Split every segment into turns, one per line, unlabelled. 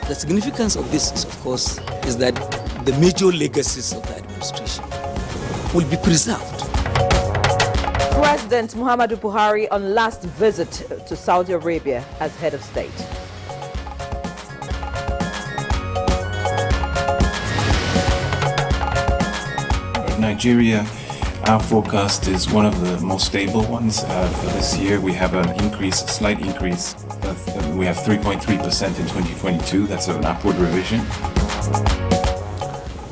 The significance of this, is, of course, is that the major legacies of the administration will be preserved.
President Muhammadu Buhari on last visit to Saudi Arabia as head of state.
Nigeria, our forecast is one of the most stable ones for this year. We have an increase, a slight increase. We have 3.3% in 2022. That's an upward revision.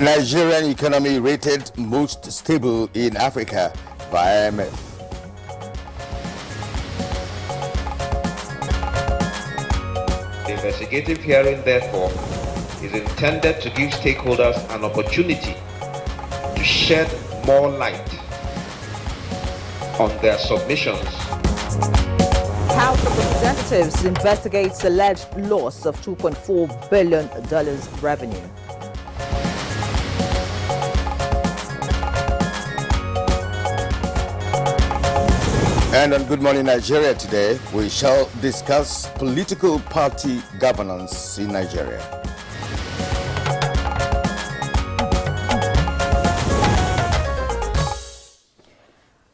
Nigerian economy rated most stable in Africa by IMF.
The investigative hearing, therefore, is intended to give stakeholders an opportunity to shed more light on their submissions.
House of Representatives investigates alleged loss of $2.4 billion revenue.
And on Good Morning Nigeria today, we shall discuss political party governance in Nigeria.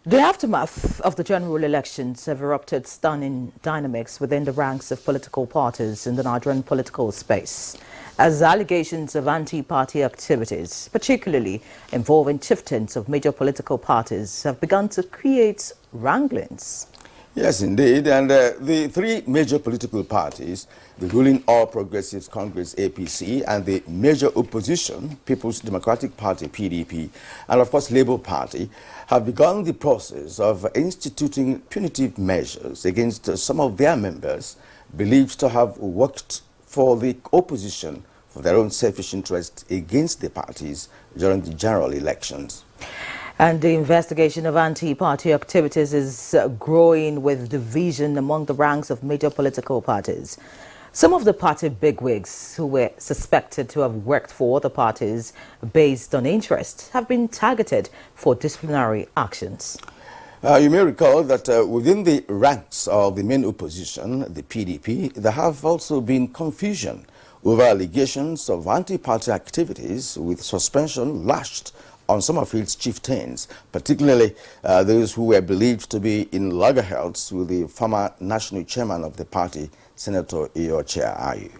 The aftermath of the general elections have erupted stunning dynamics within the ranks of political parties in the Nigerian political space, as allegations of anti-party activities, particularly involving chieftains of major political parties, have begun to create wranglings.
Yes, indeed. And the three major political parties, the ruling All Progressives Congress, APC, and the major opposition, People's Democratic Party, PDP, and of course Labour Party, have begun the process of instituting punitive measures against some of their members believed to have worked for the opposition for their own selfish interest against the parties during the general elections.
And the investigation of anti-party activities is growing with division among the ranks of major political parties. Some of the party bigwigs who were suspected to have worked for the parties based on interest have been targeted for disciplinary actions.
You may recall that within the ranks of the main opposition, the PDP, there have also been confusion over allegations of anti-party activities with suspension lashed on some of its chieftains, particularly those who were believed to be in loggerheads with the former national chairman of the party, Senator Iyorchia Ayu.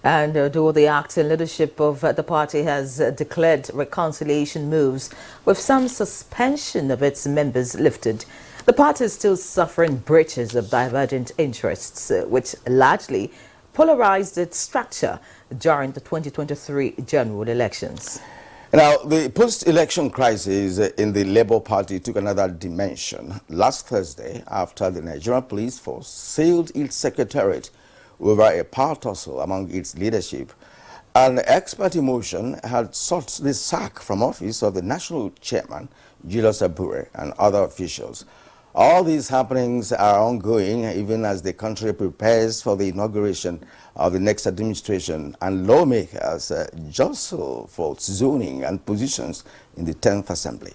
And though the acting leadership of the party has declared reconciliation moves with some suspension of its members lifted, the party is still suffering breaches of divergent interests, which largely polarized its structure during the 2023 general elections.
Now, the post-election crisis in the Labour Party took another dimension last Thursday after the Nigerian police force sealed its secretariat over a power tussle among its leadership. An expert emotion had sought the sack from office of the national chairman, Julius Abure, and other officials. All these happenings are ongoing even as the country prepares for the inauguration of the next administration and lawmakers jostle for zoning and positions in the 10th Assembly.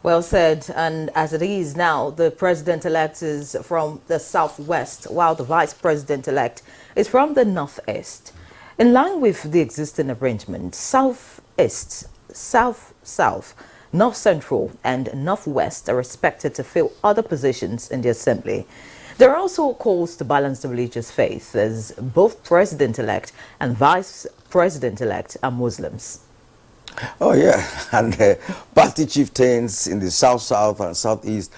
Well said. And as it is now, the president-elect is from the southwest, while the vice president-elect is from the northeast. In line with the existing arrangement, southeast, south-south, North Central and Northwest are expected to fill other positions in the Assembly. There are also calls to balance the religious faith, as both President-elect and Vice President-elect are Muslims.
Oh yeah, and party chieftains in the South-South and Southeast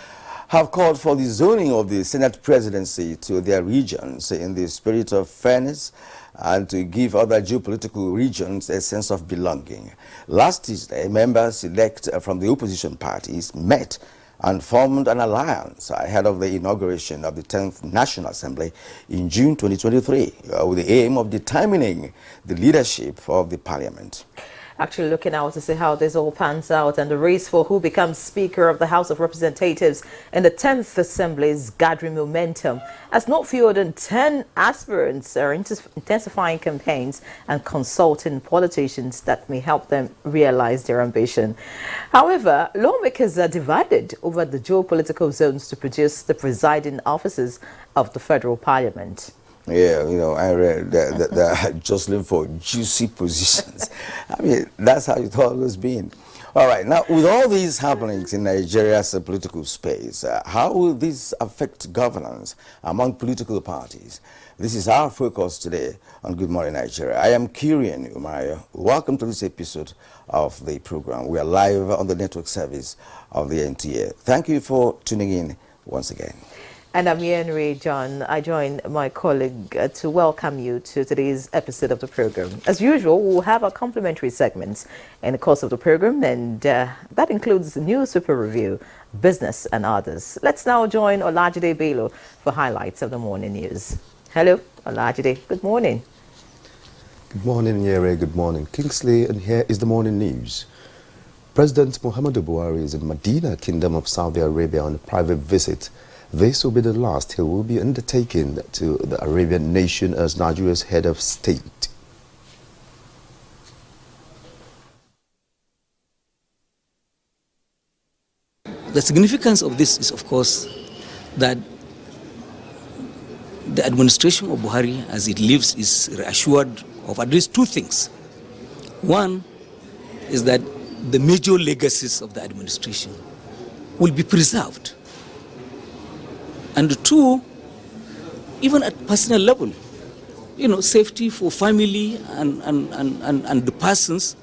have called for the zoning of the Senate presidency to their regions in the spirit of fairness and to give other geopolitical regions a sense of belonging. Last Tuesday, members elect from the opposition parties met and formed an alliance ahead of the inauguration of the 10th National Assembly in June 2023 with the aim of determining the leadership of the parliament.
Actually looking out to see how this all pans out, and the race for who becomes Speaker of the House of Representatives in the 10th Assembly is gathering momentum, as not fewer than 10 aspirants are intensifying campaigns and consulting politicians that may help them realize their ambition. However, lawmakers are divided over the geopolitical zones to produce the presiding officers of the federal parliament.
Yeah, I read that they're jostling for juicy positions. I mean, that's how it's always been. All right, now with all these happenings in Nigeria's political space, how will this affect governance among political parties? This is our focus today on Good Morning Nigeria. I am Kirian Umayo. Welcome to this episode of the program. We are live on the network service of the NTA. Thank you for tuning in once again.
And I'm Henry John. I join my colleague to welcome you to today's episode of the program. As usual, we'll have our complimentary segments in the course of the program, and that includes News Super Review, Business, and others. Let's now join Olajide Bello for highlights of the morning news. Hello, Olajide. Good morning.
Good morning, Yere. Good morning, Kingsley. And here is the morning news. President Muhammadu Buhari is in Medina, Kingdom of Saudi Arabia, on a private visit. This will be the last he will be undertaking to the Arabian nation as Nigeria's head of state.
The significance of this is, of course, that the administration of Buhari, as it lives, is reassured of at least two things. One is that the major legacies of the administration will be preserved. And two, even at personal level, safety for family and the persons.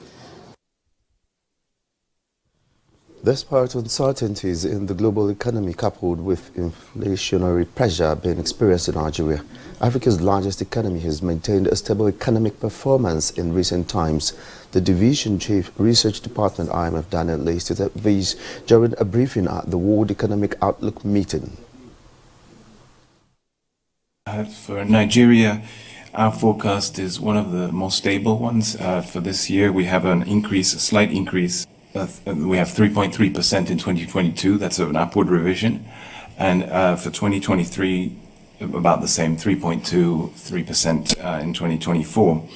Despite uncertainties in the global economy coupled with inflationary pressure being experienced in Nigeria, Africa's largest economy has maintained a stable economic performance in recent times. The Division Chief Research Department IMF Daniel Lee stated this during a briefing at the World Economic Outlook meeting.
For Nigeria, our forecast is one of the most stable ones. For this year, we have a slight increase. We have 3.3% in 2022. That's an upward revision. And for 2023, about the same, 3.23% in 2024.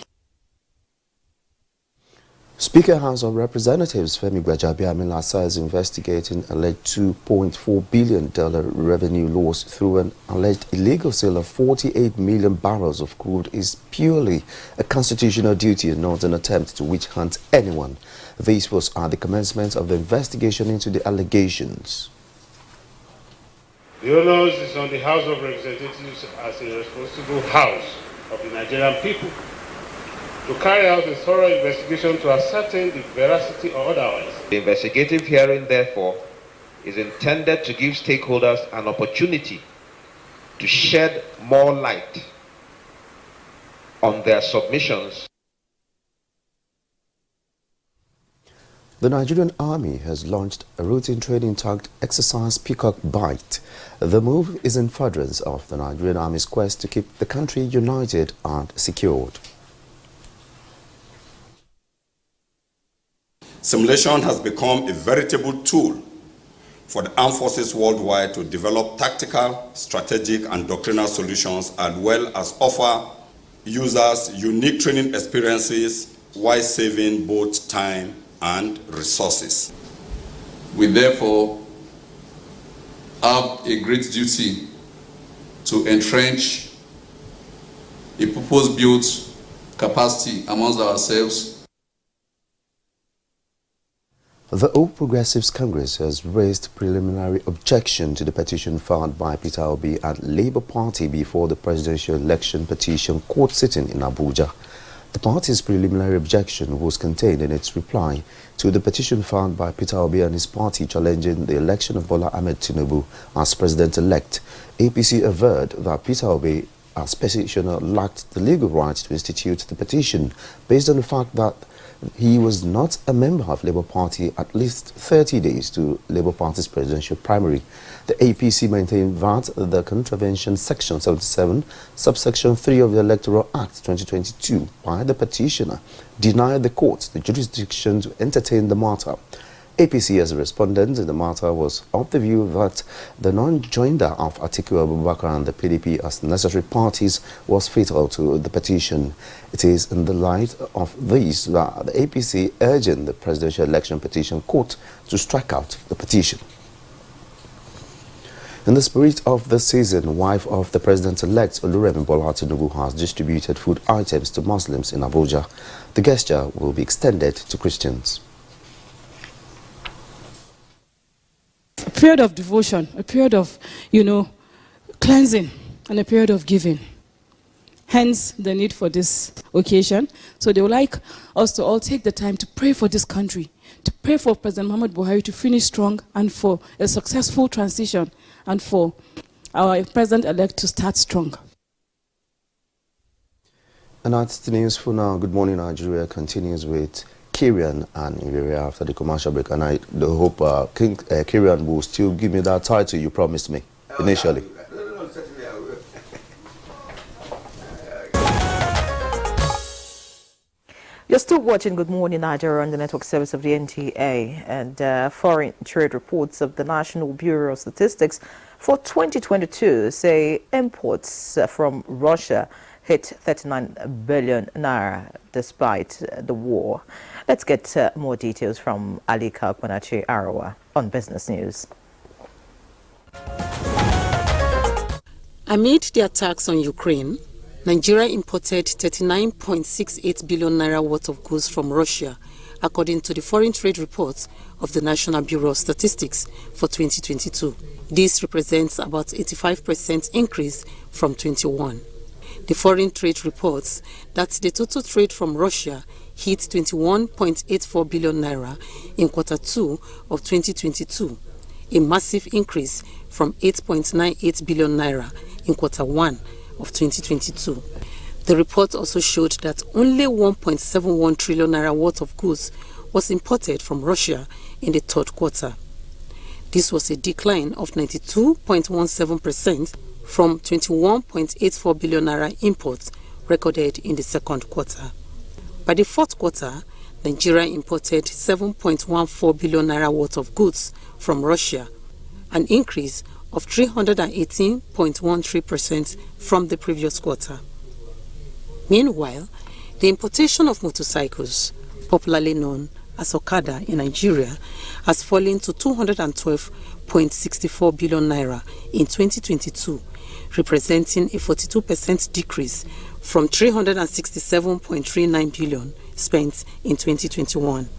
Speaker House of Representatives Femi Gbajabiamila is investigating alleged $2.4 billion revenue loss through an alleged illegal sale of 48 million barrels of crude is purely a constitutional duty and not an attempt to witch hunt anyone. This was at the commencement of the investigation into the allegations.
The onus is on the House of Representatives as a responsible house of the Nigerian people to carry out a thorough investigation to ascertain the veracity or otherwise.
The investigative hearing, therefore, is intended to give stakeholders an opportunity to shed more light on their submissions.
The Nigerian Army has launched a routine training tagged Exercise Peacock Bite. The move is in furtherance of the Nigerian Army's quest to keep the country united and secured.
Simulation has become a veritable tool for the armed forces worldwide to develop tactical, strategic, and doctrinal solutions, as well as offer users unique training experiences while saving both time and resources.
We therefore have a great duty to entrench a purpose-built capacity amongst ourselves.
The All Progressives Congress has raised preliminary objection to the petition filed by Peter Obi and Labour Party before the presidential election petition court sitting in Abuja. The party's preliminary objection was contained in its reply to the petition filed by Peter Obi and his party challenging the election of Bola Ahmed Tinubu as president-elect. APC averred that Peter Obi, as petitioner, lacked the legal right to institute the petition based on the fact that he was not a member of Labour Party at least 30 days to Labour Party's presidential primary. The APC maintained that the contravention section 77, subsection 3 of the Electoral Act 2022 by the petitioner denied the court the jurisdiction to entertain the matter. APC, as a respondent in the matter, was of the view that the non-joinder of Atiku Abubakar and the PDP as necessary parties was fatal to the petition. It is in the light of this that the APC urging the presidential election petition court to strike out the petition. In the spirit of the season, wife of the president-elect Oluremi Bola Tinubu has distributed food items to Muslims in Abuja. The gesture will be extended to Christians.
A period of devotion, a period of, cleansing, and a period of giving. Hence the need for this occasion. So they would like us to all take the time to pray for this country, to pray for President Muhammad Buhari to finish strong and for a successful transition and for our president-elect to start strong.
And that's the news for now. Good morning, Nigeria continues with Kirian and Iberia after the commercial break. And I hope Kirian will still give me that title you promised me initially.
You're still watching Good Morning Nigeria on the network service of the NTA, and foreign trade reports of the National Bureau of Statistics for 2022 say imports from Russia hit 39 billion naira despite the war. Let's get more details from Alika Kwanachi Arawa on Business News.
Amid the attacks on Ukraine, Nigeria imported 39.68 billion naira worth of goods from Russia, according to the foreign trade reports of the National Bureau of Statistics for 2022. This represents about 85% increase from 21. The foreign trade reports that the total trade from Russia hit 21.84 billion naira in Q2 of 2022, a massive increase from 8.98 billion naira in Q1 of 2022. The report also showed that only 1.71 trillion naira worth of goods was imported from Russia in the third quarter. This was a decline of 92.17% from 21.84 billion naira imports recorded in the second quarter. By the fourth quarter, Nigeria imported 7.14 billion naira worth of goods from Russia, an increase of 318.13% from the previous quarter. Meanwhile, the importation of motorcycles, popularly known as Okada in Nigeria, has fallen to 212.64 billion naira in 2022, representing a 42% decrease from 367.39 billion spent in 2021.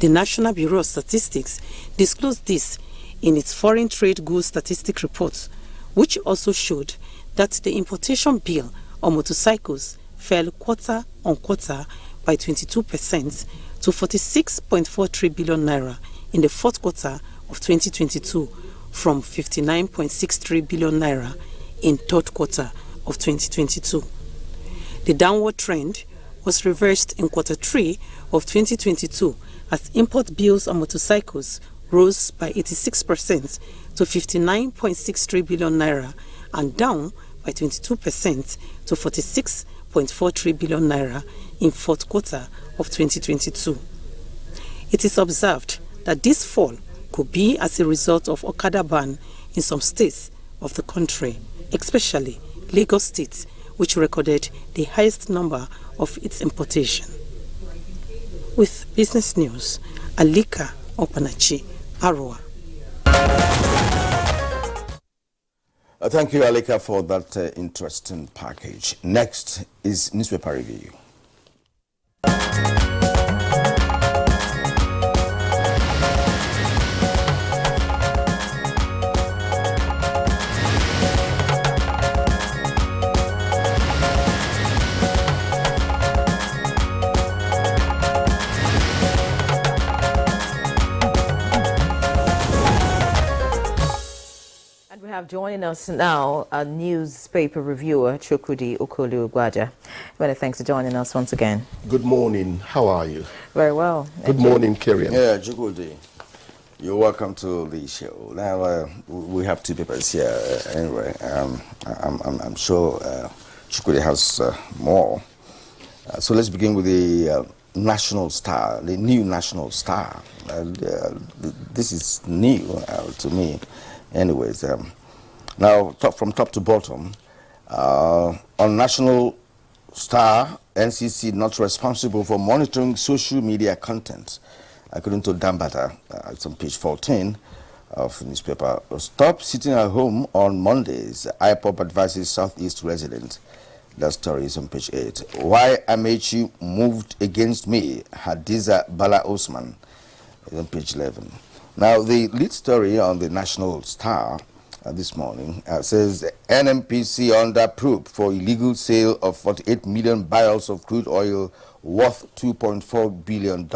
The National Bureau of Statistics disclosed this in its Foreign Trade Goods Statistic Report, which also showed that the importation bill on motorcycles fell quarter on quarter by 22% to 46.43 billion naira in the fourth quarter of 2022 from 59.63 billion naira in third quarter of 2022. The downward trend was reversed in Q3 of 2022 as import bills on motorcycles rose by 86% to 59.63 billion naira and down by 22% to 46.43 billion naira in fourth quarter of 2022. It is observed that this fall could be as a result of Okada ban in some states of the country, especially Lagos State, which recorded the highest number of its importation. With Business News, Alika Opanachi Arua.
Thank you, Alika, for that interesting package. Next is newspaper review.
Joining us now, a newspaper reviewer, Chukwudi Okolu-Ugwaja. Many thanks for joining us once again.
Good morning. How are you?
Very well.
Good morning, Kirian.
Yeah, Chukwudi, you're welcome to the show. Now, we have two papers here. Anyway, I'm sure Chukwudi has more. So let's begin with the National Star, the new National Star. This is new to me. Anyways, now, from top to bottom, on National Star, NCC not responsible for monitoring social media content. According to Dambata, it's on page 14, of the newspaper. Stop sitting at home on Mondays. IPOP advises Southeast residents. That story is on page 8. Why Amechi moved against me, Hadiza Bala Osman, is on page 11. Now, the lead story on the National Star this morning says NMPC under probe for illegal sale of 48 million barrels of crude oil worth $2.4 billion.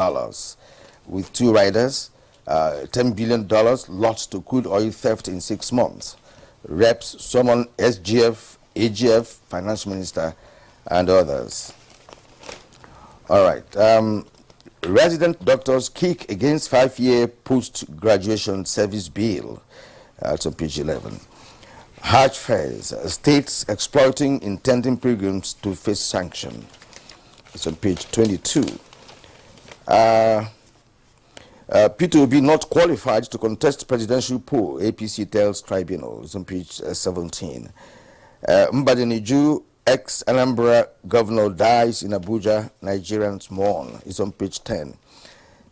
With 2 riders, $10 billion lost to crude oil theft in 6 months. Reps summon SGF, AGF, Finance Minister, and others. All right. Resident doctors kick against 5-year post-graduation service bill. That's on page 11. Hajj fairs, states exploiting intending pilgrims to face sanction. It's on page 22. P2B not qualified to contest presidential poll, APC tells tribunal. It's on page 17. Mbadiniju, ex-Anambra governor, dies in Abuja, Nigerians mourn. It's on page 10.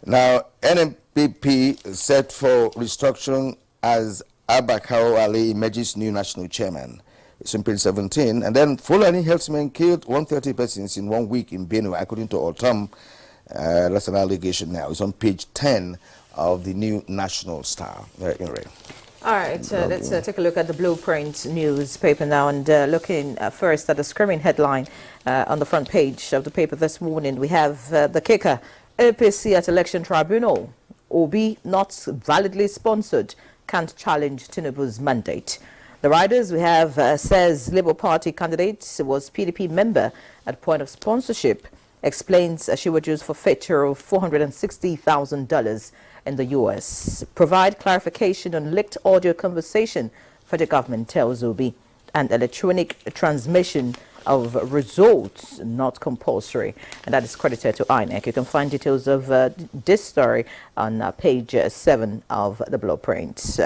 Now, NMPP set for restructuring as Abakao Ali emerges new national chairman. It's on page 17. And then Fulani herdsmen killed 130 persons in 1 week in Benue, according to Otam. That's an allegation now. It's on page 10 of the new National Star.
All right, let's take a look at the Blueprint newspaper now, and looking first at the screaming headline on the front page of the paper this morning. We have the kicker, APC at election tribunal. Obi not validly sponsored, can't challenge Tinubu's mandate. The riders we have says Labour Party candidate was PDP member at point of sponsorship, explains she would use forfeiture of $460,000 in the US. Provide clarification on leaked audio conversation for the government, tells Obi, and electronic transmission of results not compulsory, and that is credited to INEC. You can find details of this story on page 7 of the Blueprint.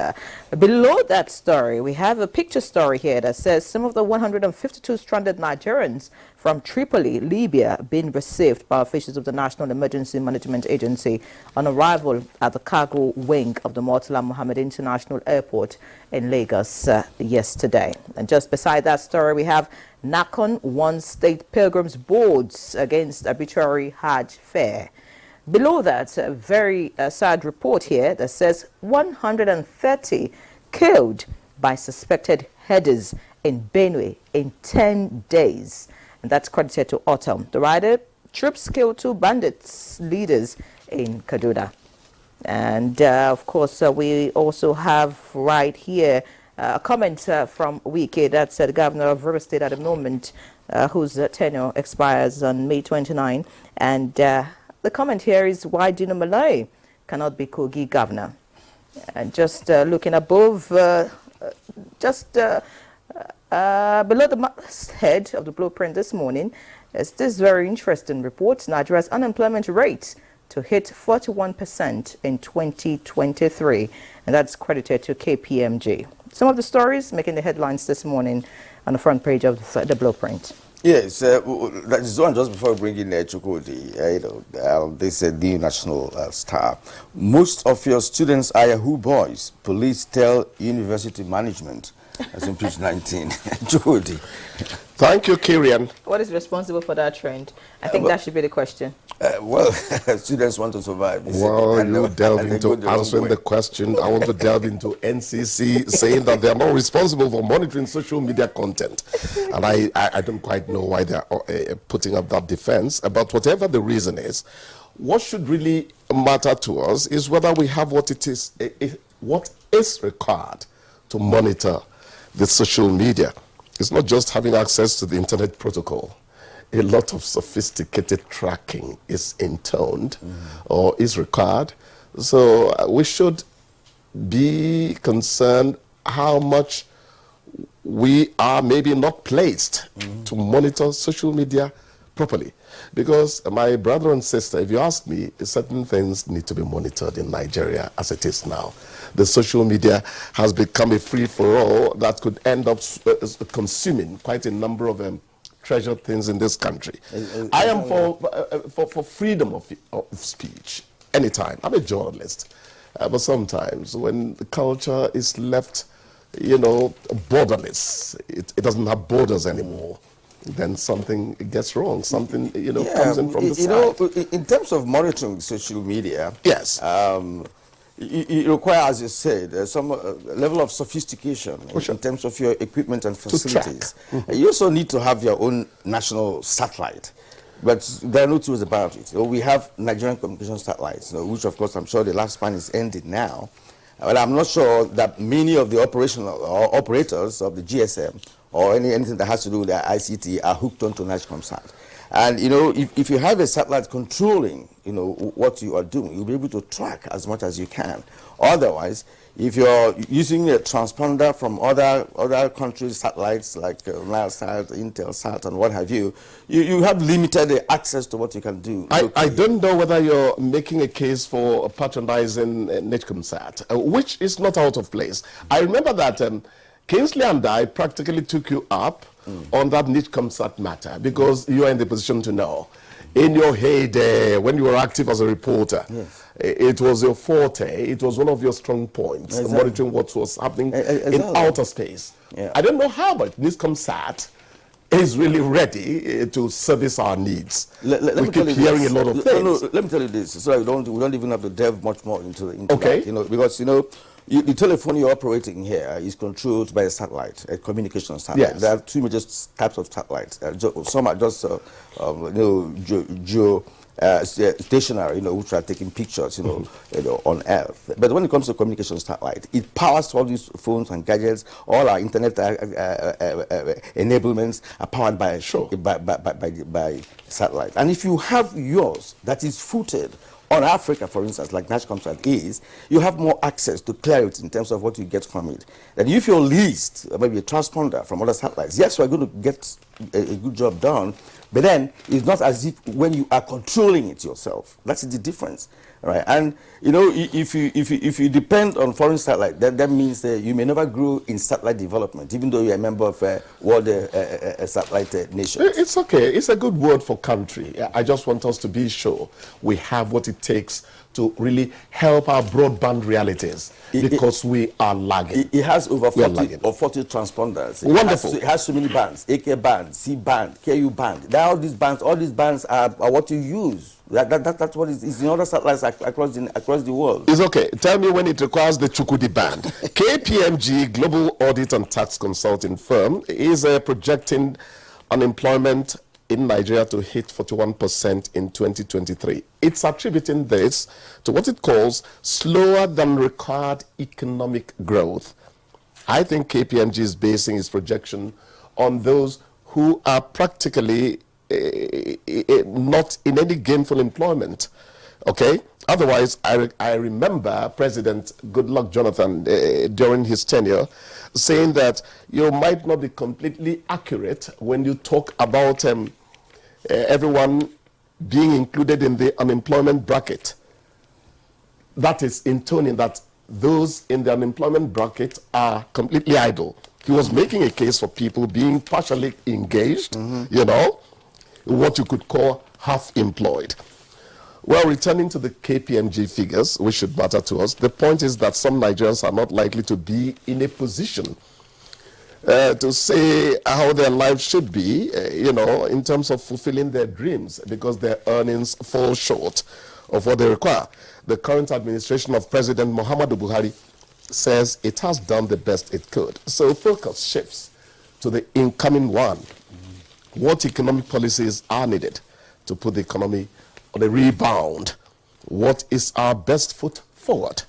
Below that story, we have a picture story here that says some of the 152 stranded Nigerians from Tripoli, Libya, being received by officials of the National Emergency Management Agency on arrival at the cargo wing of the Murtala Mohammed International Airport in Lagos yesterday. And just beside that story, we have NACON warns state pilgrims boards against arbitrary Hajj fare. Below that, a very sad report here that says 130 killed by suspected headers in Benue in 10 days. And that's credited to Autumn. The rider, troops killed 2 bandits leaders in Kaduna. And of course, we also have right here a comment from Wike, that's the governor of River State at the moment, whose tenure expires on May 29. And the comment here is why Dino Malay cannot be Kogi governor. And just looking above, below the head of the Blueprint this morning, is this very interesting report. Nigeria's unemployment rate to hit 41% in 2023, and that's credited to KPMG. Some of the stories making the headlines this morning on the front page of the Blueprint.
Yes, that is one just before bringing Chukudi, this new National Star. Most of your students are Yahoo boys, police tell university management. That's on page 19. Chukudi.
Thank you, Kirian.
What is responsible for that trend? I think that should be the question.
Well, students want to survive.
Well, you delve into answering the question. I want to delve into NCC saying that they are not responsible for monitoring social media content. And I don't quite know why they are putting up that defense. But whatever the reason is, what should really matter to us is whether we have what is required to monitor the social media. It's not just having access to the internet protocol. A lot of sophisticated tracking is intoned or is required. So we should be concerned how much we are maybe not placed to monitor social media properly. Because my brother and sister, if you ask me, certain things need to be monitored in Nigeria as it is now. The social media has become a free-for-all that could end up consuming quite a number of treasured things in this country. I am for freedom of speech anytime. I'm a journalist. But sometimes when the culture is left, borderless, it doesn't have borders anymore, then something gets wrong. Something, comes in from the side.
In terms of monitoring social media,
yes,
it requires, as you said, some level of sophistication in terms of your equipment and facilities. You also need to have your own national satellite. But there are no tools about it. We have Nigerian communication satellites, which of course I'm sure the lifespan is ending now. But I'm not sure that many of the operational or operators of the GSM or anything that has to do with their ICT are hooked onto NIGCOMSAT. And if you have a satellite controlling, what you are doing, you'll be able to track as much as you can. Otherwise, if you're using a transponder from other countries' satellites like Nilesat, Intelsat, and what have you, you have limited access to what you can do.
I don't know whether you're making a case for patronizing NIGCOMSAT, which is not out of place. I remember that Kingsley and I practically took you up on that NIGCOMSAT matter because you are in the position to know. In your heyday, when you were active as a reporter, it was your forte, it was one of your strong points, monitoring what was happening in outer space. I don't know how much NIGCOMSAT is really ready to service our needs. We keep hearing a lot of things.
Let me tell you this, so we don't even have to delve much more into that, because the telephone you're operating here is controlled by a satellite, a communication satellite.
Yes.
There are two major types of satellites. Some are just stationary, which are taking pictures, on Earth. But when it comes to communication satellite, it powers all these phones and gadgets. All our internet enablements are powered by satellite. And if you have yours that is footed on Africa, for instance, like NIGCOMSAT is, you have more access to clarity in terms of what you get from it. That if you're leased, maybe a transponder from other satellites, yes, we're going to get a good job done, but then it's not as if when you are controlling it yourself. That's the difference, right? And if you depend on foreign satellite, that means that you may never grow in satellite development, even though you're a member of a world satellite nation.
It's okay. It's a good word for country. I just want us to be sure we have what it takes to really help our broadband realities, because we are lagging.
It has over 40 transponders.
Wonderful.
It has so many bands: AK band, C band, KU band. All these bands are what you use. That's what is in other satellites across the world.
It's okay. Tell me when it requires the Chukudi band. KPMG, Global Audit and Tax Consulting Firm, is projecting unemployment in Nigeria to hit 41% in 2023. It's attributing this to what it calls slower than required economic growth. I think KPMG is basing its projection on those who are practically not in any gainful employment. Okay? Otherwise, I remember President Goodluck Jonathan during his tenure saying that you might not be completely accurate when you talk about everyone being included in the unemployment bracket. That is intoning that those in the unemployment bracket are completely idle. He was making a case for people being partially engaged, what you could call half-employed. Well, returning to the KPMG figures, which should matter to us, the point is that some Nigerians are not likely to be in a position to say how their lives should be, in terms of fulfilling their dreams, because their earnings fall short of what they require. The current administration of President Muhammadu Buhari says it has done the best it could. So focus shifts to the incoming one. What economic policies are needed to put the economy on a rebound? What is our best foot forward?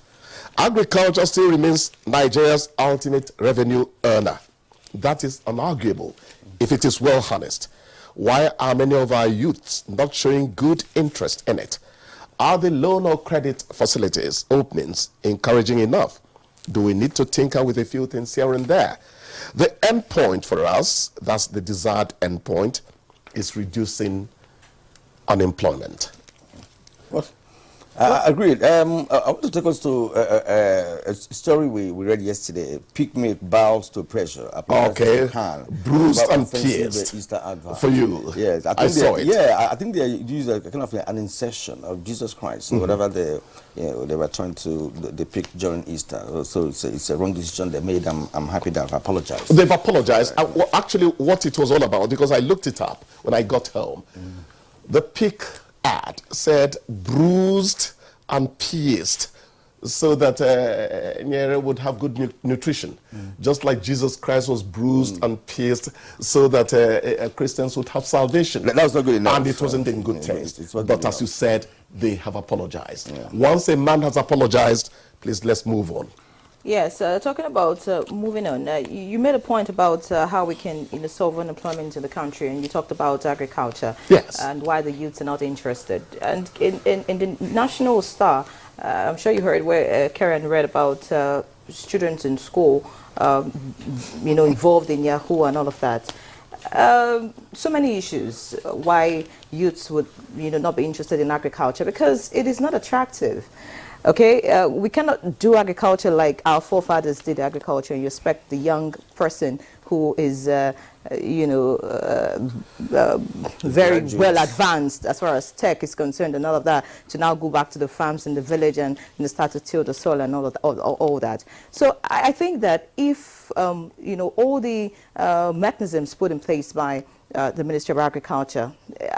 Agriculture still remains Nigeria's ultimate revenue earner. That is unarguable if it is well harnessed. Why are many of our youths not showing good interest in it? Are the loan or credit facilities openings encouraging enough? Do we need to tinker with a few things here and there? The end point for us, that's the desired end point, is reducing unemployment.
What? Agreed. I want to take us to a story we read yesterday. Picnic bows to pressure.
Okay. Bruised and pierced.
Easter advert.
For you.
Yes, I saw it. Yeah, I think they used a kind of an insertion of Jesus Christ, whatever they were trying to depict during Easter. So it's a wrong decision they made. I'm happy they've apologized.
They've apologized. Well, actually, what it was all about, because I looked it up when I got home. The pic ad said bruised and pierced so that Nyere would have good nutrition, just like Jesus Christ was bruised and pierced so that Christians would have salvation.
That was not good enough.
And it wasn't in good taste. But as you said, they have apologized. Once a man has apologized, please, let's move on.
Yes, talking about moving on, you made a point about how we can solve unemployment in the country, and you talked about agriculture.
Yes.
And why the youths are not interested. And in the National Star, I'm sure you heard where Karen read about students in school, involved in Yahoo and all of that. So many issues why youths would not be interested in agriculture, because it is not attractive. Okay, we cannot do agriculture like our forefathers did agriculture. You expect the young person who is, very well advanced as far as tech is concerned and all of that, to now go back to the farms in the village and start to till the soil and all that. So I think that if, all the mechanisms put in place by the Ministry of Agriculture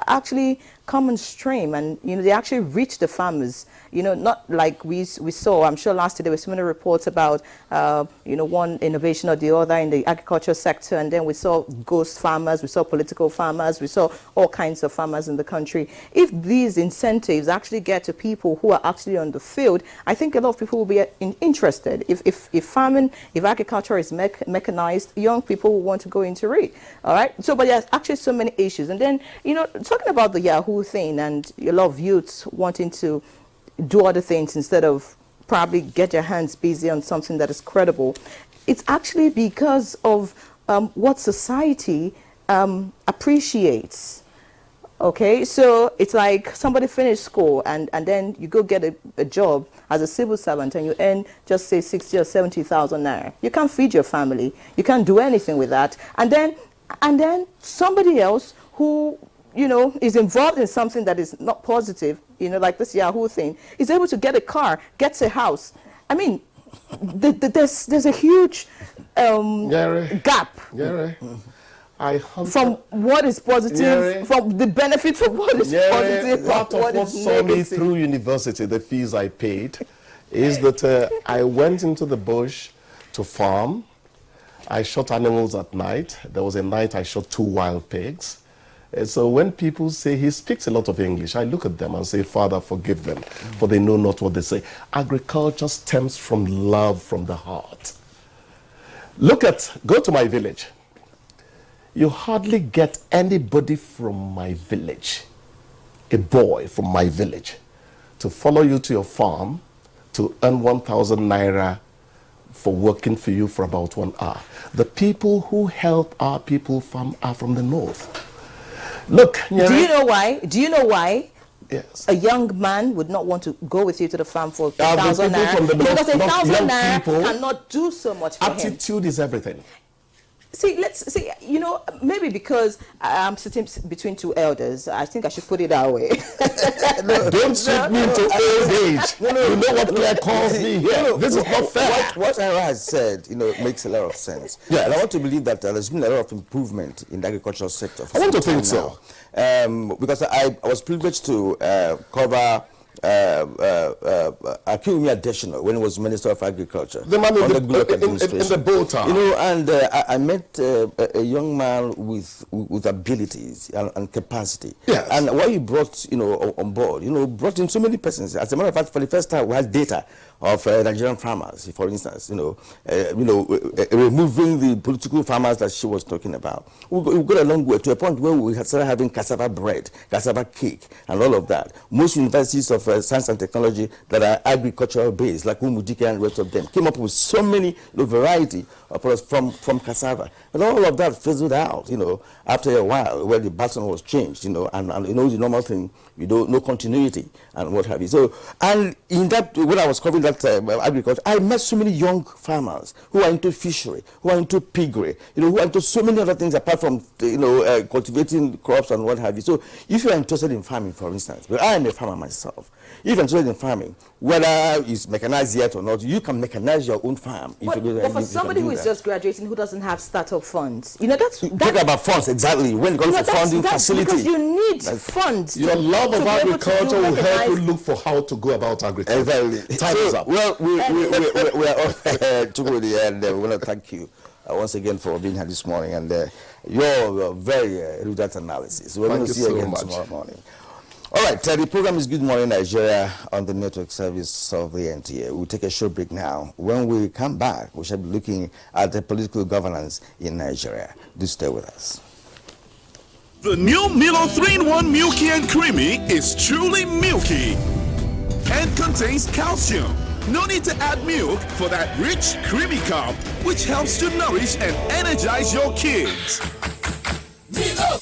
actually come on stream, and they actually reach the farmers, not like we saw. I'm sure last year there were so many reports about one innovation or the other in the agriculture sector, and then we saw ghost farmers, we saw political farmers, we saw all kinds of farmers in the country. If these incentives actually get to people who are actually on the field, I think a lot of people will be interested. If agriculture is mechanized, young people will want to go into it. All right. So, but there's actually so many issues. And then, talking about the Yahoo thing and a lot of youths wanting to do other things instead of probably get your hands busy on something that is credible, it's actually because of what society appreciates. Okay, so it's like somebody finished school and then you go get a job as a civil servant and you earn just say 60 or 70,000 naira. You can't feed your family. You can't do anything with that. And then somebody else who is involved in something that is not positive, like this Yahoo thing, is able to get a car, gets a house. I mean, there's a huge gap. From what is positive, from the benefits of what is positive,
part of what saw me through university, the fees I paid, is that I went into the bush to farm. I shot animals at night. There was a night I shot 2 wild pigs. So when people say he speaks a lot of English, I look at them and say, Father, forgive them, for they know not what they say. Agriculture stems from love from the heart. Go to my village. You hardly get anybody from my village, a boy from my village, to follow you to your farm to earn 1,000 naira for working for you for about 1 hour. The people who help our people farm are from the north. Look,
do you know why? Do you know why?
Yes.
A young man would not want to go with you to the farm for 1,000 naira, because 1,000 naira cannot do so much for him.
Attitude is everything.
See, let's see, maybe because I'm sitting between two elders, I think I should put it that way.
Don't sweep me to old age. You know what Claire calls me here. This is not fair.
What Ira has said, makes a lot of sense.
Yes.
And I want to believe that there's been a lot of improvement in the agricultural sector.
I want to think so.
Because I was privileged to cover Akumi Adesina when he was Minister of Agriculture.
The man in the bow tie.
And I met a young man with abilities and capacity.
Yes.
And what he brought, on board, brought in so many persons. As a matter of fact, for the first time, we had data of Nigerian farmers, for instance, removing the political farmers that she was talking about. We got a long way to a point where we started having cassava bread, cassava cake, and all of that. Most universities of science and technology that are agricultural based, like Umudike and the rest of them, came up with so many variety of products from cassava. But all of that fizzled out, after a while, where the baton was changed, and the normal thing, no continuity and what have you. So, and in that, when I was covering that agriculture, I met so many young farmers who are into fishery, who are into piggery, who are into so many other things apart from, cultivating crops and what have you. So, if you are interested in farming, for instance, but I am a farmer myself. If you're interested in farming, whether it's mechanized yet or not, you can mechanize your own farm.
But for somebody who is just graduating, who doesn't have startup funds, that's
talking about funds exactly. When it comes to funding facility,
because you need funds.
Your love of agriculture will help you look for how to go about agriculture.
Exactly.
Time is up.
Well, we are off to the end. We want to thank you once again for being here this morning and your very erudite analysis. We're going to see you again tomorrow morning. All right, the program is Good Morning Nigeria on the network service of the NTA. We'll take a short break now. When we come back, we shall be looking at the political governance in Nigeria. Do stay with us.
The new Milo 3-in-1 Milky and Creamy is truly milky and contains calcium. No need to add milk for that rich, creamy cup, which helps to nourish and energize your kids. Milo!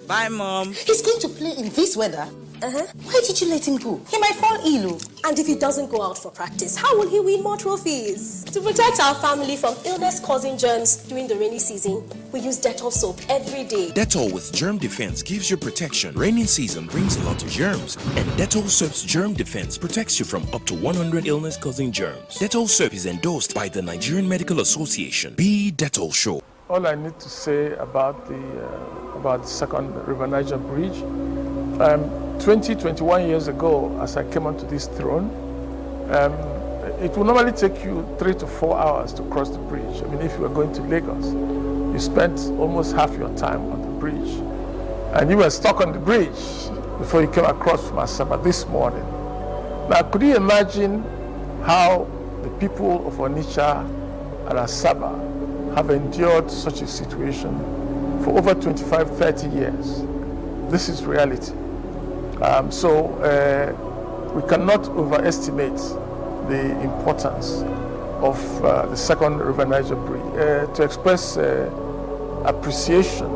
Bye, Mom.
He's going to play in this weather. Why did you let him go? He might fall ill.
And if he doesn't go out for practice, how will he win more trophies? To protect our family from illness-causing germs during the rainy season, we use Dettol soap every day.
Dettol with germ defense gives you protection. Rainy season brings a lot of germs, and Dettol soap's germ defense protects you from up to 100 illness-causing germs. Dettol soap is endorsed by the Nigerian Medical Association. Be Dettol Show.
All I need to say about the second River Niger Bridge, 21 years ago, as I came onto this throne, it will normally take you 3 to 4 hours to cross the bridge. I mean, if you were going to Lagos, you spent almost half your time on the bridge, and you were stuck on the bridge before you came across from Asaba this morning. Now, could you imagine how the people of Onitsha and Asaba have endured such a situation for over 25, 30 years? This is reality. So we cannot overestimate the importance of the second River Niger Bridge. To express appreciation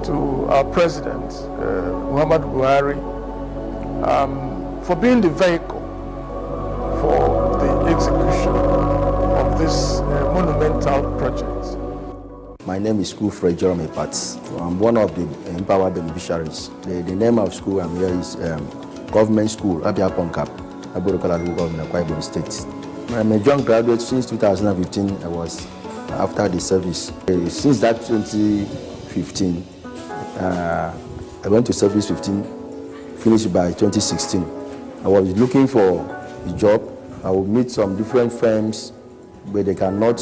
to our President, Muhammad Buhari, for being the vehicle for the execution of this monumental project.
My name is Kufre Jeremy Pats. I'm one of the empowered beneficiaries. The name of school I'm here is Government School, Abia Ponkap, Abuja Government, Akwa Ibom State. I'm a young graduate since 2015. I was after the service. Since that 2015, I went to service 15, finished by 2016. I was looking for a job. I would meet some different firms, but they cannot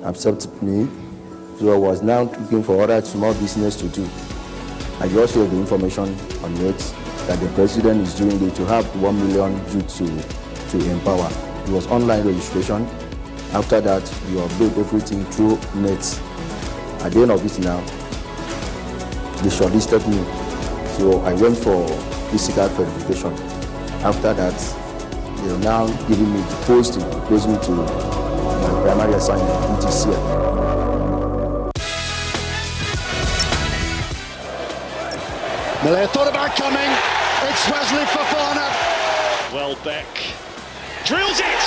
accept me. So I was now looking for other small business to do. I just heard the information on it that the president is doing it to have 1 million youth to empower. It was online registration. After that, you upload everything through net. At the end of it now, they shortlisted me. So I went for physical verification. After that, they are now giving me the post to place me to my primary assignment, ETC.
Malay thought about coming. It's Wesley Fofana.
Welbeck drills it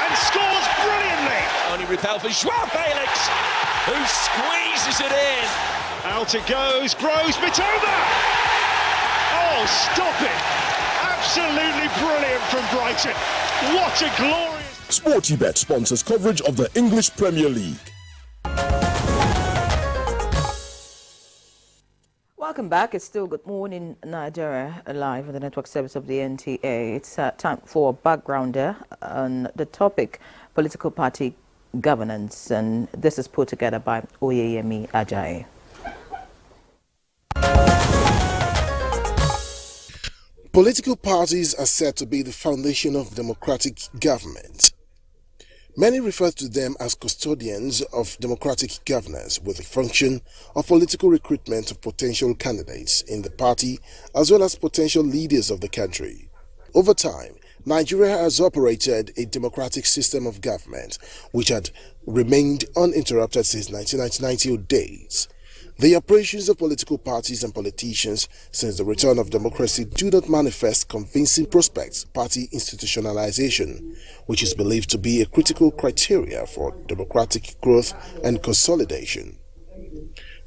and scores brilliantly. Only repel for Joao Felix, who squeezes it in.
Out it goes, Gross, Mitoma. Oh, stop it. Absolutely brilliant from Brighton. What a glorious...
SportyBet sponsors coverage of the English Premier League.
Welcome back. It's still Good Morning Nigeria live on the network service of the NTA. It's time for a backgrounder on the topic political party governance, and this is put together by Oyeyemi Ajayi.
Political parties are said to be the foundation of democratic government. Many refer to them as custodians of democratic governance with the function of political recruitment of potential candidates in the party as well as potential leaders of the country. Over time, Nigeria has operated a democratic system of government which had remained uninterrupted since 1990 days. The operations of political parties and politicians since the return of democracy do not manifest convincing prospects of party institutionalization, which is believed to be a critical criteria for democratic growth and consolidation.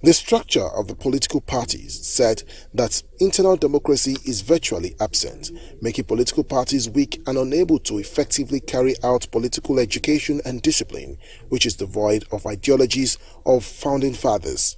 The structure of the political parties said that internal democracy is virtually absent, making political parties weak and unable to effectively carry out political education and discipline, which is devoid of ideologies of founding fathers.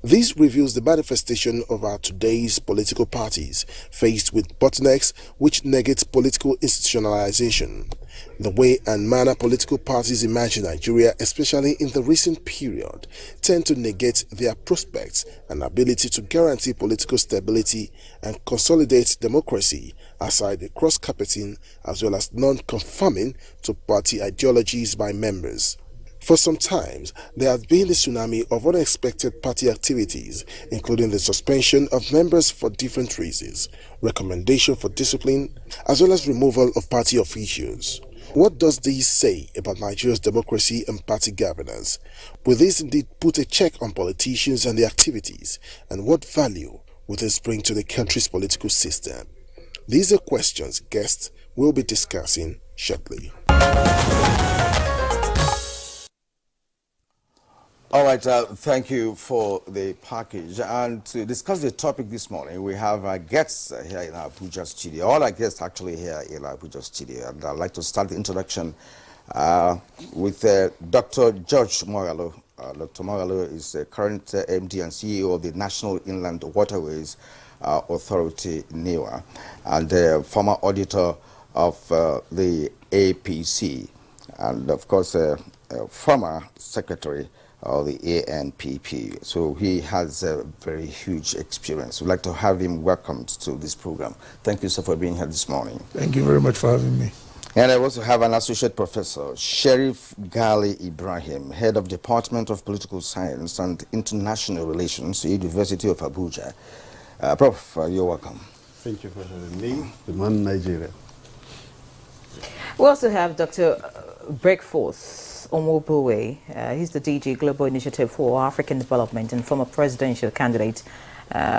This reveals the manifestation of our today's political parties, faced with bottlenecks which negate political institutionalization. The way and manner political parties emerge in Nigeria, especially in the recent period, tend to negate their prospects and ability to guarantee political stability and consolidate democracy, aside the cross-carpeting as well as non-conforming to party ideologies by members. For some time, there has been a tsunami of unexpected party activities, including the suspension of members for different reasons, recommendation for discipline, as well as removal of party officials. What does this say about Nigeria's democracy and party governance? Will this indeed put a check on politicians and their activities? And what value will this bring to the country's political system? These are questions guests will be discussing shortly.
All right, thank you for the package. And to discuss the topic this morning, we have our guests here in our Abuja studio. All our guests actually here in our Abuja studio. And I'd like to start the introduction with Dr. George Moghalu. Dr. Moghalu is the current MD and CEO of the National Inland Waterways Authority, NIWA, and former auditor of the APC, and of course, former secretary of the ANPP. So he has a very huge experience. We'd like to have him welcomed to this program. Thank you, sir, for being here this morning.
Thank you very much for having me.
And I also have an associate professor, Sheriff Gali Ibrahim, head of Department of Political Science and International Relations, University of Abuja. Prof, you're welcome.
Thank you for having me. Good morning, Nigeria.
We also have Dr. Breakforth Omobuwe. He's the DG Global Initiative for African Development and former presidential candidate,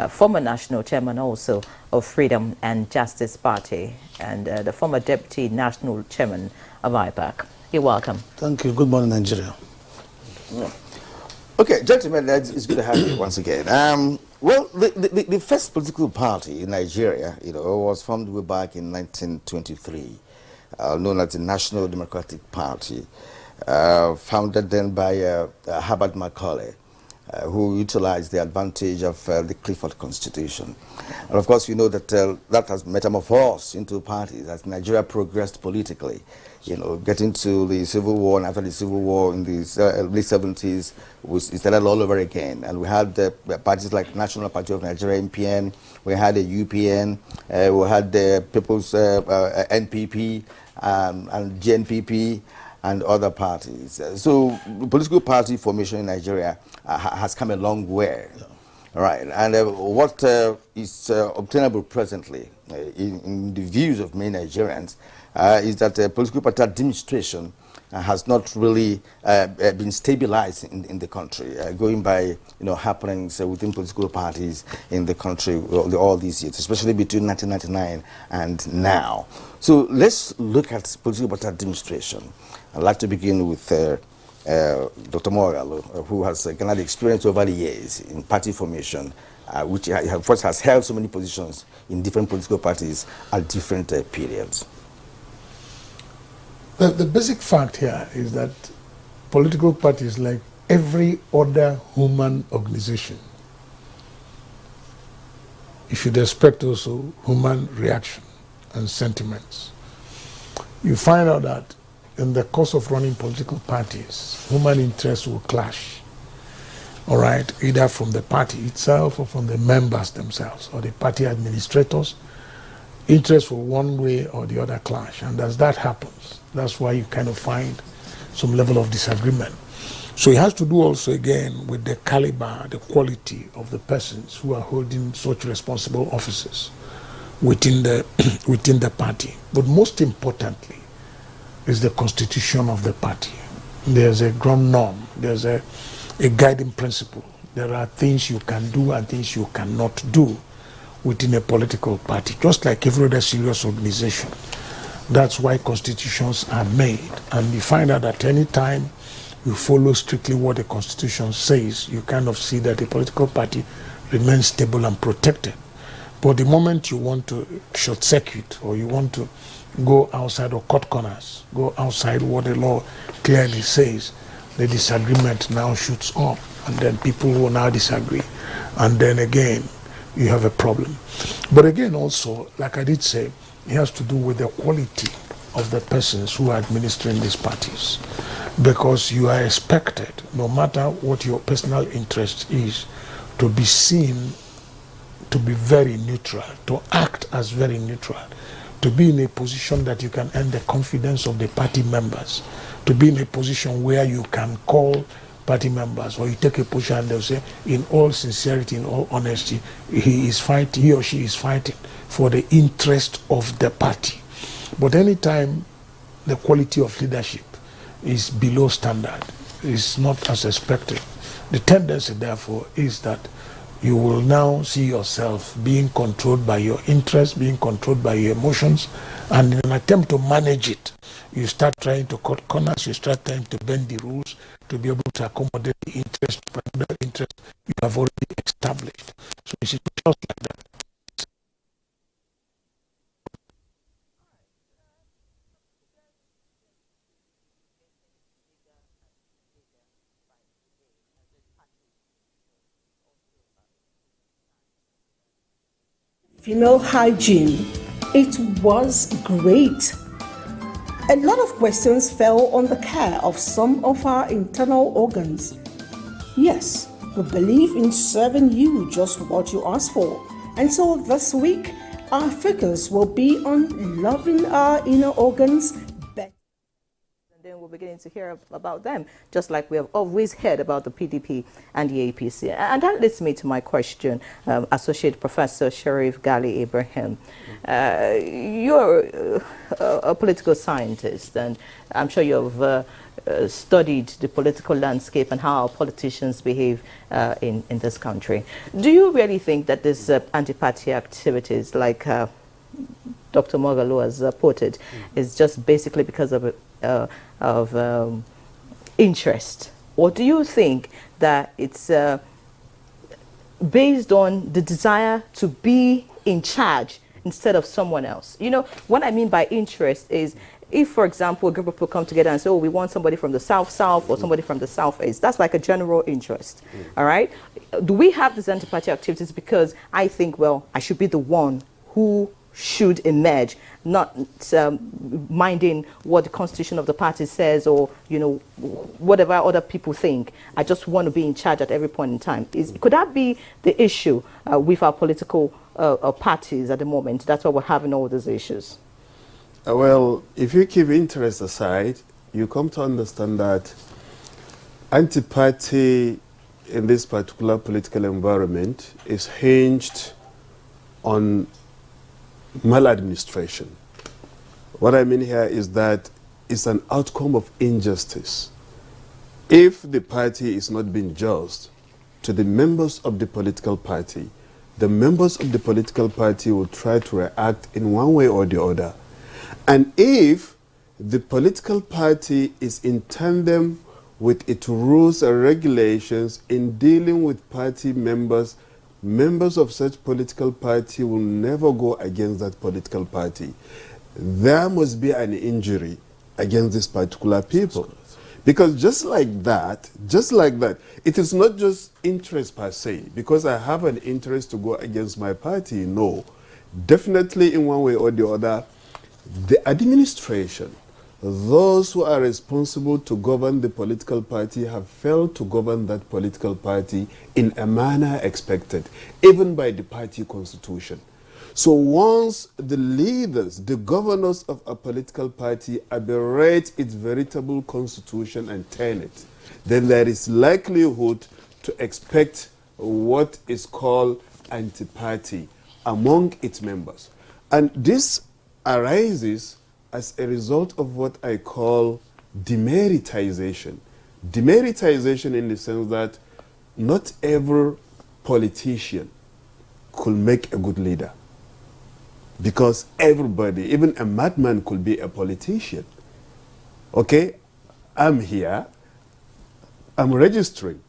former national chairman also of Freedom and Justice Party, and the former deputy national chairman of IPAC. You're welcome.
Thank you. Good morning, Nigeria.
Yeah. Okay, gentlemen, it's good to have you once again. Well, the first political party in Nigeria, was formed way back in 1923, known as the National Democratic Party. Founded then by Herbert Macaulay, who utilized the advantage of the Clifford Constitution. And of course, you know that that has metamorphosed into parties as Nigeria progressed politically. Getting to the Civil War, and after the Civil War in the late 70s, it started all over again. And we had parties like National Party of Nigeria, NPN, we had the UPN, we had the People's NPP, and GNPP, and other parties. So political party formation in Nigeria has come a long way. Yeah. Right, and what is obtainable presently in the views of many Nigerians is that political party administration has not really been stabilized in the country, going by happenings within political parties in the country all these years, especially between 1999 and now. So let's look at political party administration. I'd like to begin with Dr. Moghalu, who has gained experience over the years in party formation, which of course has held so many positions in different political parties at different periods.
The basic fact here is that political parties, like every other human organization, you should expect also human reaction and sentiments. You find out that in the course of running political parties, human interests will clash, all right, either from the party itself or from the members themselves or the party administrators interests for one way or the other clash. And as that happens, that's why you kind of find some level of disagreement. So it has to do also again with the caliber, the quality of the persons who are holding such responsible offices within the within the party. But most importantly is the constitution of the party. There's a ground norm, there's a guiding principle. There are things you can do and things you cannot do within a political party, just like every other serious organization. That's why constitutions are made. And you find out that any time you follow strictly what the constitution says, you kind of see that the political party remains stable and protected. But the moment you want to short circuit or you want to go outside or cut corners, go outside what the law clearly says, the disagreement now shoots up, and then people will now disagree. And then again, you have a problem. But again also, like I did say, it has to do with the quality of the persons who are administering these parties. Because you are expected, no matter what your personal interest is, to be seen to be very neutral, to act as very neutral, to be in a position that you can earn the confidence of the party members, to be in a position where you can call party members, or you take a position and they'll say, in all sincerity, in all honesty, he or she is fighting for the interest of the party. But anytime the quality of leadership is below standard, is not as expected, the tendency therefore is that you will now see yourself being controlled by your interests, being controlled by your emotions, and in an attempt to manage it, you start trying to cut corners, you start trying to bend the rules to be able to accommodate the interest you have already established. So it's just like that.
Female hygiene. It was great. A lot of questions fell on the care of some of our internal organs. Yes, we believe in serving you just what you asked for. And so this week, our focus will be on loving our inner organs better.
And then we're beginning to hear about them, just like we have always heard about the PDP and the APC. And that leads me to my question, Associate Professor Sharif Gali Ibrahim. You're a political scientist, and I'm sure you've studied the political landscape and how our politicians behave in this country. Do you really think that this anti-party activities, like Dr. Moghalu has put it, is just basically because of interest? Or do you think that it's based on the desire to be in charge instead of someone else? You know, what I mean by interest is, if, for example, a group of people come together and say, oh, we want somebody from the South or somebody from the Southeast, that's like a general interest, all right? Do we have these anti-party activities because I think, well, I should be the one who should emerge, not minding what the constitution of the party says, or, you know, whatever other people think. I just want to be in charge at every point in time. Could that be the issue with our political parties at the moment? That's why we're having all these issues.
Well, if you keep interest aside, you come to understand that anti-party in this particular political environment is hinged on maladministration. What I mean here is that it's an outcome of injustice. If the party is not being just to the members of the political party, the members of the political party will try to react in one way or the other. And if the political party is in tandem with its rules and regulations in dealing with party members, members of such political party will never go against that political party. There must be an injury against these particular people. Because just like that, it is not just interest per se, because I have an interest to go against my party. No. Definitely in one way or the other, the administration, those who are responsible to govern the political party, have failed to govern that political party in a manner expected, even by the party constitution. So once the leaders, the governors of a political party aberrate its veritable constitution and tenet, then there is likelihood to expect what is called antipathy among its members. And this arises as a result of what I call demeritization. Demeritization in the sense that not every politician could make a good leader. Because everybody, even a madman, could be a politician. Okay, I'm here, I'm registering,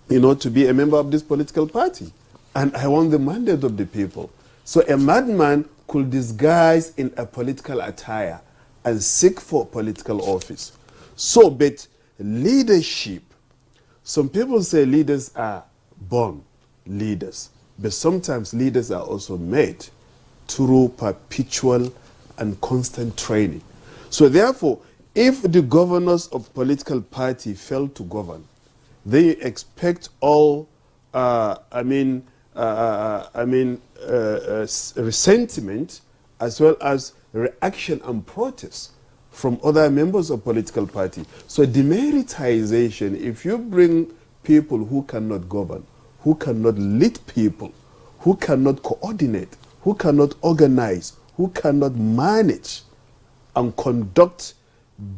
to be a member of this political party. And I want the mandate of the people. So a madman could disguise in a political attire and seek for political office. So, but leadership, some people say leaders are born leaders, but sometimes leaders are also made through perpetual and constant training. So therefore, if the governors of political party fail to govern, they expect all, resentment as well as reaction and protest from other members of political party. So demeritization, if you bring people who cannot govern, who cannot lead people, who cannot coordinate, who cannot organize, who cannot manage and conduct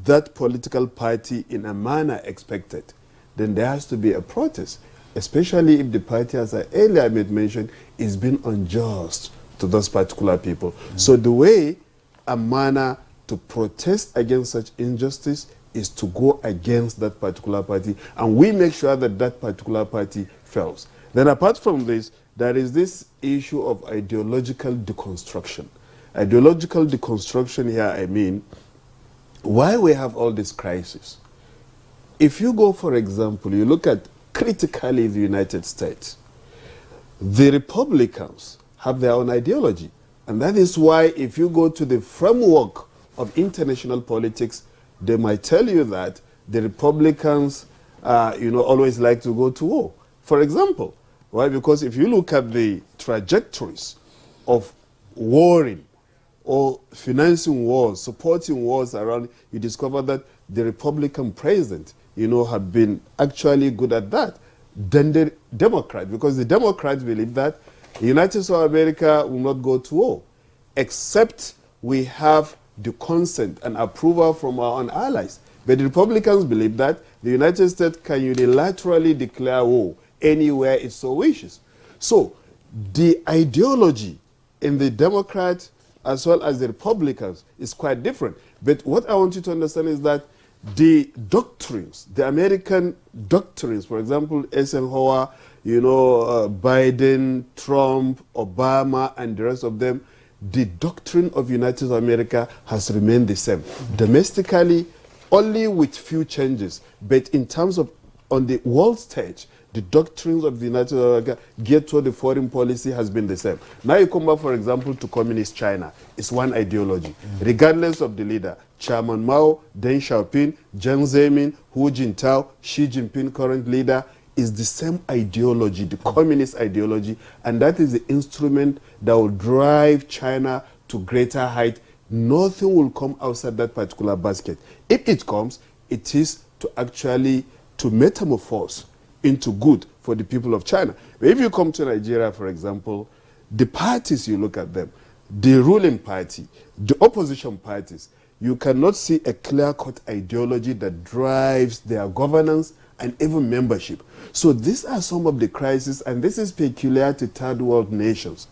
that political party in a manner expected, then there has to be a protest, especially if the party, as I earlier made mention, is being unjust to those particular people. So the way, a manner to protest against such injustice is to go against that particular party, and we make sure that that particular party fails. Then apart from this, there is this issue of ideological deconstruction. Ideological deconstruction here, I mean, why we have all this crisis. If you go, for example, you look at critically the United States, the Republicans have their own ideology. And that is why if you go to the framework of international politics, they might tell you that the Republicans, always like to go to war. For example, why? Because if you look at the trajectories of warring or financing wars, supporting wars around, you discover that the Republican president, have been actually good at that than the Democrat, because the Democrats believe that the United States of America will not go to war, except we have the consent and approval from our own allies. But the Republicans believe that the United States can unilaterally declare war anywhere it so wishes. So the ideology in the Democrats as well as the Republicans is quite different. But what I want you to understand is that the doctrines, the American doctrines, for example, Eisenhower, Biden, Trump, Obama, and the rest of them, the doctrine of United States of America has remained the same. Domestically, only with few changes, but in terms of on the world stage, the doctrines of the United States of America geared toward the foreign policy has been the same. Now you come back, for example, to communist China. It's one ideology, regardless of the leader. Chairman Mao, Deng Xiaoping, Jiang Zemin, Hu Jintao, Xi Jinping, current leader, is the same ideology, the communist ideology, and that is the instrument that will drive China to greater height. Nothing will come outside that particular basket. If it comes, it is to actually to metamorphose into good for the people of China. If you come to Nigeria, for example, the parties, you look at them, the ruling party, the opposition parties, you cannot see a clear-cut ideology that drives their governance and even membership. So these are some of the crises, and this is peculiar to third world nations,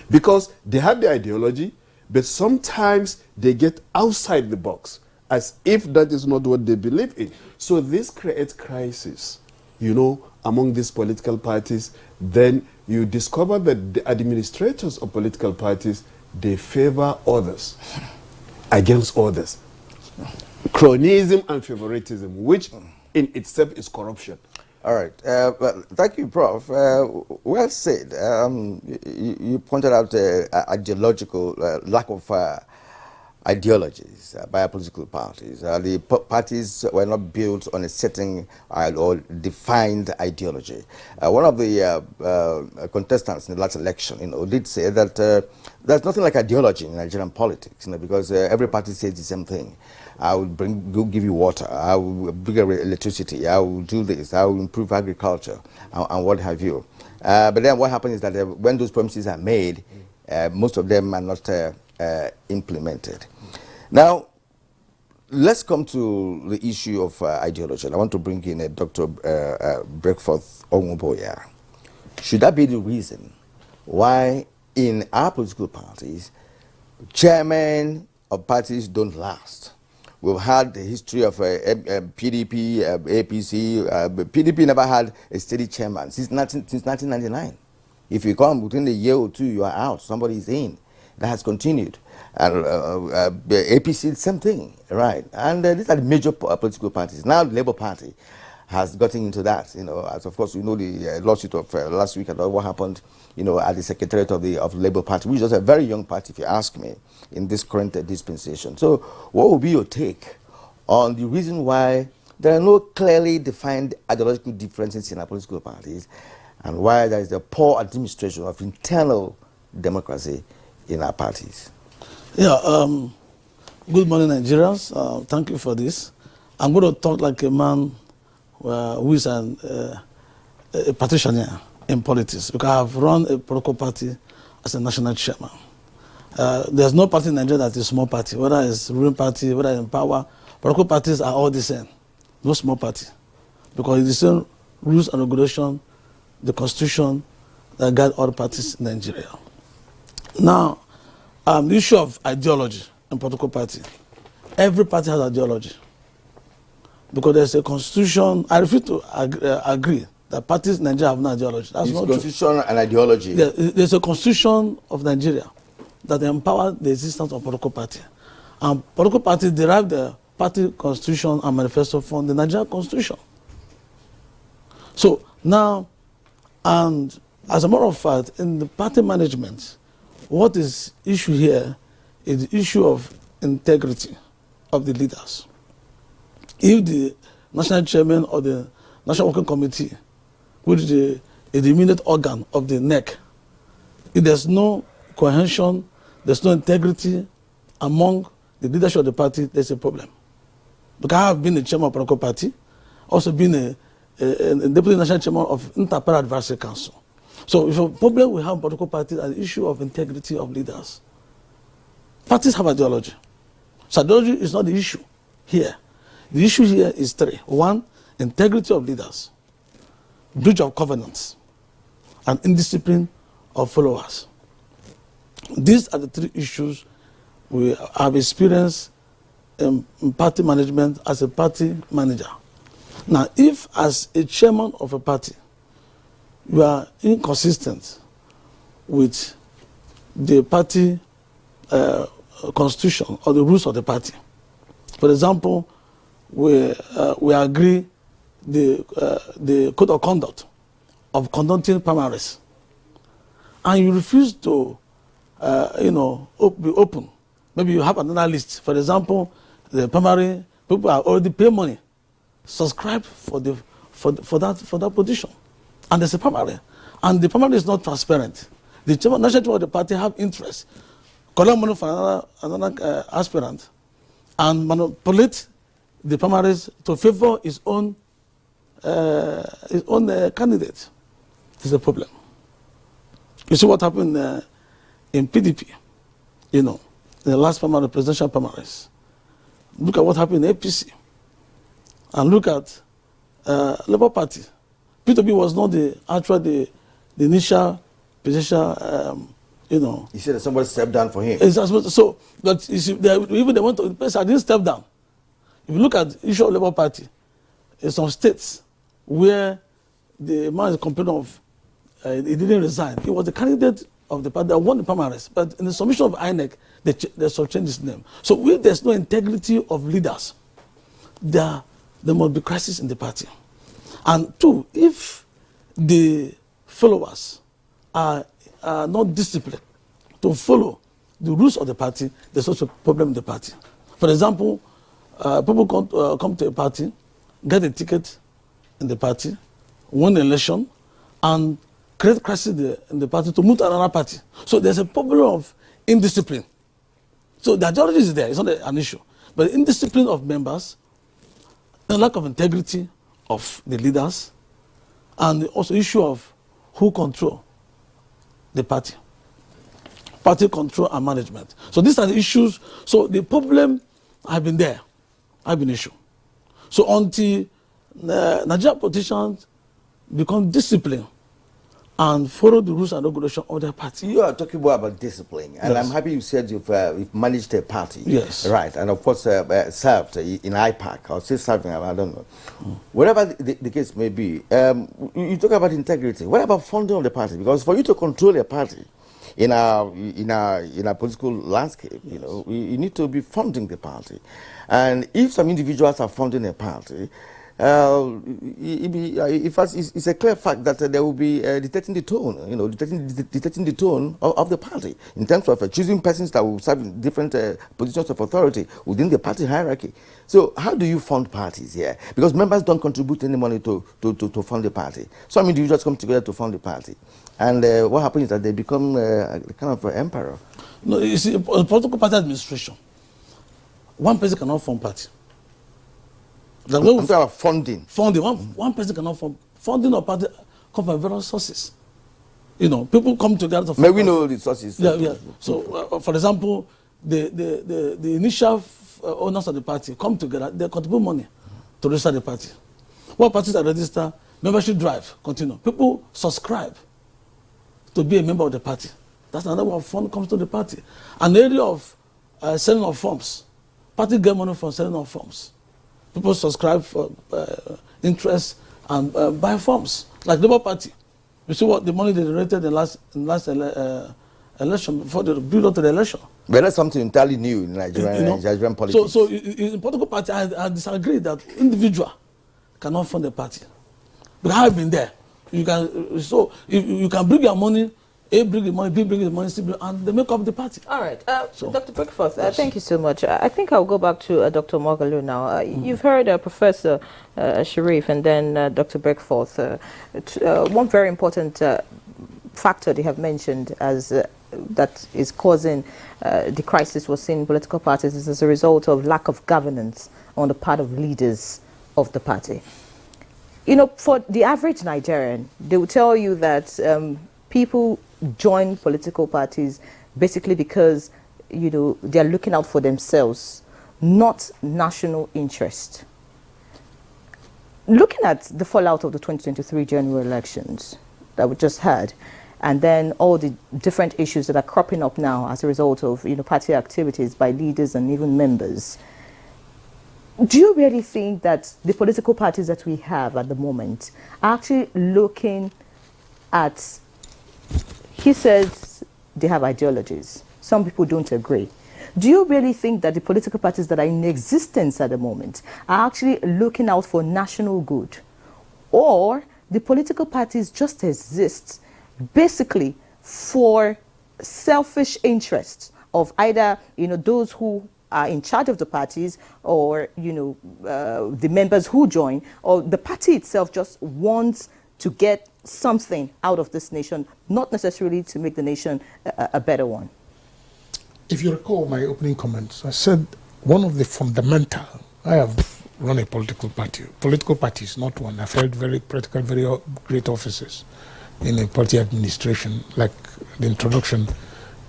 because they have the ideology, but sometimes they get outside the box as if that is not what they believe in. So this creates crisis, among these political parties. Then you discover that the administrators of political parties, they favor others against others. Cronyism and favoritism, which in itself is corruption.
All right. Well, thank you, Prof. Well said. You pointed out ideological lack of ideologies by political parties. The parties were not built on a certain or defined ideology. One of the contestants in the last election, did say that there's nothing like ideology in Nigerian politics, because every party says the same thing. I will give you water, I will bring electricity, I will do this, I will improve agriculture, and what have you. But then what happens is that when those promises are made, most of them are not implemented. Now, let's come to the issue of ideology. And I want to bring in Dr. Breakforth Onwuboya. Should that be the reason why in our political parties, chairmen of parties don't last? We've had the history of PDP, APC. PDP never had a steady chairman since 1999. If you come within a year or two, you are out. Somebody is in. That has continued. And the APC, same thing, right? And these are the major political parties. Now the Labour Party has gotten into that, as of course, the lawsuit of last week and what happened, at the Secretariat of the Labour Party, which is a very young party, if you ask me, in this current dispensation. So what will be your take on the reason why there are no clearly defined ideological differences in our political parties and why there is a poor administration of internal democracy in our parties?
Yeah, good morning, Nigerians. Thank you for this. I'm going to talk like a man who is a practitioner in politics, because I have run a political party as a national chairman. There's no party in Nigeria that is a small party, whether it's ruling party, whether it's in power. Political parties are all the same, no small party, because it's the same rules and regulation, the constitution that guide all parties in Nigeria. Now, the issue of ideology in political party, every party has ideology, because there's a constitution. I refuse to agree that parties in Nigeria have no ideology. That's not
constitution true. And ideology.
There's a constitution of Nigeria that empower the existence of political party. And political parties derive their party constitution and manifesto from the Nigerian constitution. So now, and as a matter of fact, in the party management, what is issue here is the issue of integrity of the leaders. If the national chairman or the national working committee, which is the immediate organ of the NEC, if there's no cohesion, there's no integrity among the leadership of the party, there's a problem. Because I have been a chairman of a political party, also been a deputy national chairman of Inter-Party Advisory Council. So if a problem we have in political parties is the issue of integrity of leaders. Parties have ideology. So ideology is not the issue here. The issue here is three. One, integrity of leaders, breach of covenants, and indiscipline of followers. These are the three issues we have experienced in party management as a party manager. Now, if as a chairman of a party, you are inconsistent with the party constitution or the rules of the party, for example, we agree the code of conduct of conducting primaries, and you refuse to be open. Maybe you have another list. For example, the primary people are already pay money, subscribe for that position, and there's a primary, and the primary is not transparent. The national chairman of the party have interest, collect money for another aspirant, and manipulate the primaries to favor his own candidate. This is a problem. You see what happened in PDP, in the last primary, presidential primaries. Look at what happened in APC. And look at Labour Party. P2B was not the initial presidential,
He said that somebody stepped down for him.
So, but you see, even they went to the place, I didn't step down. If you look at the issue of Labour Party, in some states where the man is complaining of, he didn't resign. He was the candidate of the party that won the primaries. But in the submission of INEC, they shall change his name. So if there's no integrity of leaders, there must be crisis in the party. And two, if the followers are not disciplined to follow the rules of the party, there's also a problem in the party. For example, people come to a party, get a ticket in the party, win the election, and create crisis in the party to move to another party. So there's a problem of indiscipline. So the ideology is there, it's not an issue. But the indiscipline of members, the lack of integrity of the leaders, and also issue of who control the party. Party control and management. So these are the issues. So the problem have been there, have been issue. So until Nigerian politicians become disciplined and follow the rules and regulations of their party.
You are talking about discipline, and
Yes.
I'm happy you said you've managed a party.
Yes.
Right, and of course served in IPAC, or still serving, I don't know. Whatever the case may be, you talk about integrity. What about funding of the party? Because for you to control a party in our political landscape, you know, you need to be funding the party. And if some individuals are funding a party, it's a clear fact that there will be detecting the tone, you know, detecting the tone of the party in terms of choosing persons that will serve in different positions of authority within the party hierarchy. So how do you fund parties here? Because members don't contribute any money to fund the party. Some individuals come together to fund the party. And what happens is that they become kind of an emperor.
No, you see, political party administration, one person cannot form party.
I'm talking about funding.
Funding. One person cannot form. Funding of party come from various sources. You know, people come together to form.
May we know the sources?
Yeah, yeah. So, for example, the initial owners of the party come together. They contribute money to register the party. What parties are registered? Membership drive continue. People subscribe to be a member of the party. That's another way of fund comes to the party. An area of selling of forms. Party get money from selling of forms. People subscribe for interest and buy forms, like Labour Party. You see what the money they generated in last election before they build up to the election.
But that's something entirely new in Nigerian politics.
So in political party, I disagree that individual cannot fund the party. But I have been there. You can you can bring your money. A bring the money, B bring the money, C bring, and they make up the party.
All right, Dr. Brickforth, thank you so much. I think I'll go back to Dr. Mogalu now. You've heard Professor Sharif and then Dr. Brickforth. One very important factor they have mentioned as that is causing the crisis we're seeing in political parties is as a result of lack of governance on the part of leaders of the party. You know, for the average Nigerian, they will tell you that people join political parties basically because, you know, they're looking out for themselves, not national interest. Looking at the fallout of the 2023 general elections that we just had, and then all the different issues that are cropping up now as a result of, you know, party activities by leaders and even members, do you really think that the political parties that we have at the moment are actually looking at, he says they have ideologies. Some people don't agree. Do you really think that the political parties that are in existence at the moment are actually looking out for national good? Or the political parties just exist basically for selfish interests of either, you know, those who are in charge of the parties or, you know, the members who join, or the party itself just wants to get something out of this nation, not necessarily to make the nation a better one?
If you recall my opening comments, I said one of the fundamental, I have run a political party. Political parties, not one. I've held very practical, very great offices in a party administration. Like the introduction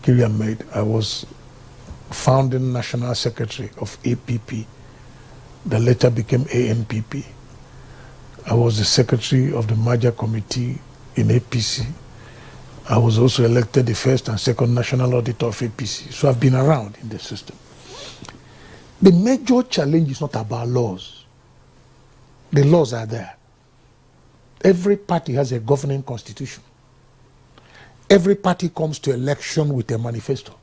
Kirian made, I was founding national secretary of APP that later became ANPP. I was the secretary of the merger committee in APC. I was also elected the first and second national auditor of APC. So I've been around in the system. The major challenge is not about laws. The laws are there. Every party has a governing constitution. Every party comes to election with a manifesto.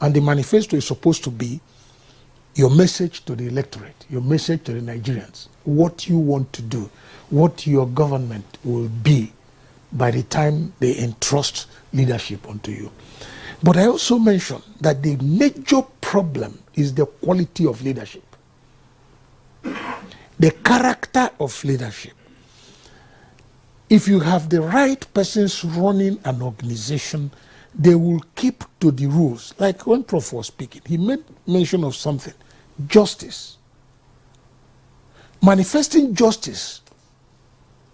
And the manifesto is supposed to be your message to the electorate, your message to the Nigerians, what you want to do, what your government will be by the time they entrust leadership onto you. But I also mentioned that the major problem is the quality of leadership, the character of leadership. If you have the right persons running an organization, they will keep to the rules. Like when Prof was speaking, he made mention of something, justice. Manifesting justice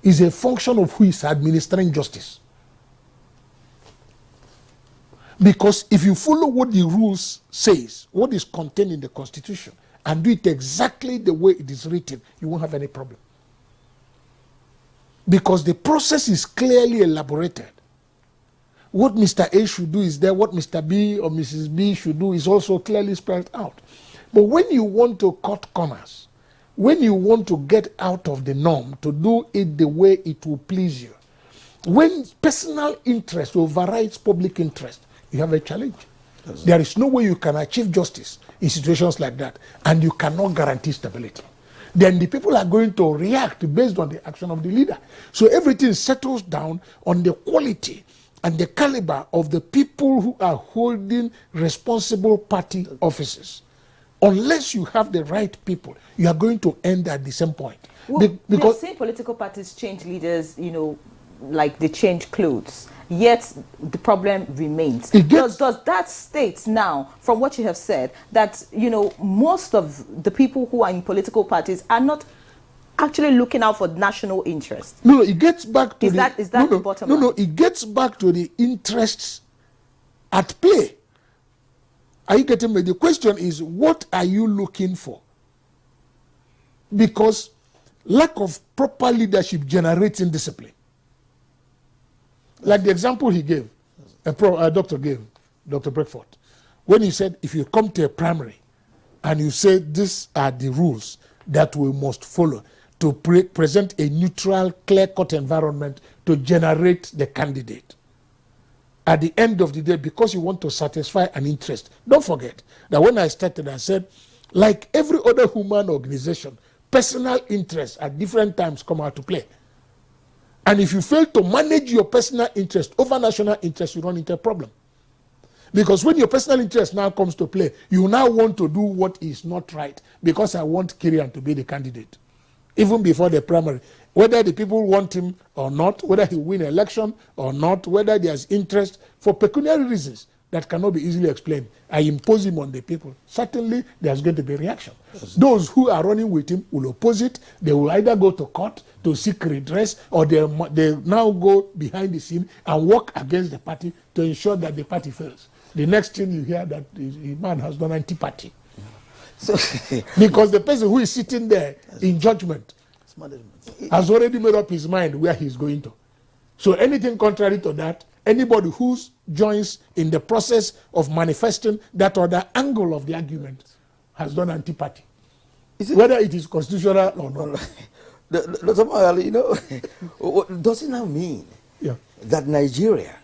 is a function of who is administering justice. Because if you follow what the rules says, what is contained in the Constitution, and do it exactly the way it is written, you won't have any problem. Because the process is clearly elaborated. What Mr. A should do is there, what Mr. B or Mrs. B should do is also clearly spelled out. But when you want to cut corners, when you want to get out of the norm, to do it the way it will please you, when personal interest overrides public interest, you have a challenge. There is no way you can achieve justice in situations like that, and you cannot guarantee stability. Then the people are going to react based on the action of the leader. So everything settles down on the quality and the caliber of the people who are holding responsible party offices. Unless you have the right people, you are going to end at the same point.
Well, we have seen political parties change leaders, you know, like they change clothes, yet the problem remains. Does that state now, from what you have said, that, you know, most of the people who are in political parties are not actually looking out for national interest?
No, it gets back to
is that the bottom line?
No, it gets back to the interests at play. Are you getting me? The question is, what are you looking for? Because lack of proper leadership generates indiscipline. Like the example he gave, doctor gave, Dr. Breckford, when he said, if you come to a primary and you say these are the rules that we must follow to present a neutral, clear-cut environment to generate the candidate. At the end of the day, because you want to satisfy an interest, don't forget that when I started, I said, like every other human organization, personal interests at different times come out to play. And if you fail to manage your personal interest over national interest, you run into a problem. Because when your personal interest now comes to play, you now want to do what is not right, because I want Kirian to be the candidate. Even before the primary, whether the people want him or not, whether he win election or not, whether there's interest, for pecuniary reasons that cannot be easily explained, I impose him on the people. Certainly, there's going to be a reaction. Yes. Those who are running with him will oppose it. They will either go to court to seek redress, or they now go behind the scene and work against the party to ensure that the party fails. The next thing you hear that the man has done anti-party. So because the person who is sitting there in judgment has already made up his mind where he's going to. So anything contrary to that, anybody who joins in the process of manifesting that other angle of the argument has done anti-party, whether it is constitutional or not.
You know, does it now mean that Nigeria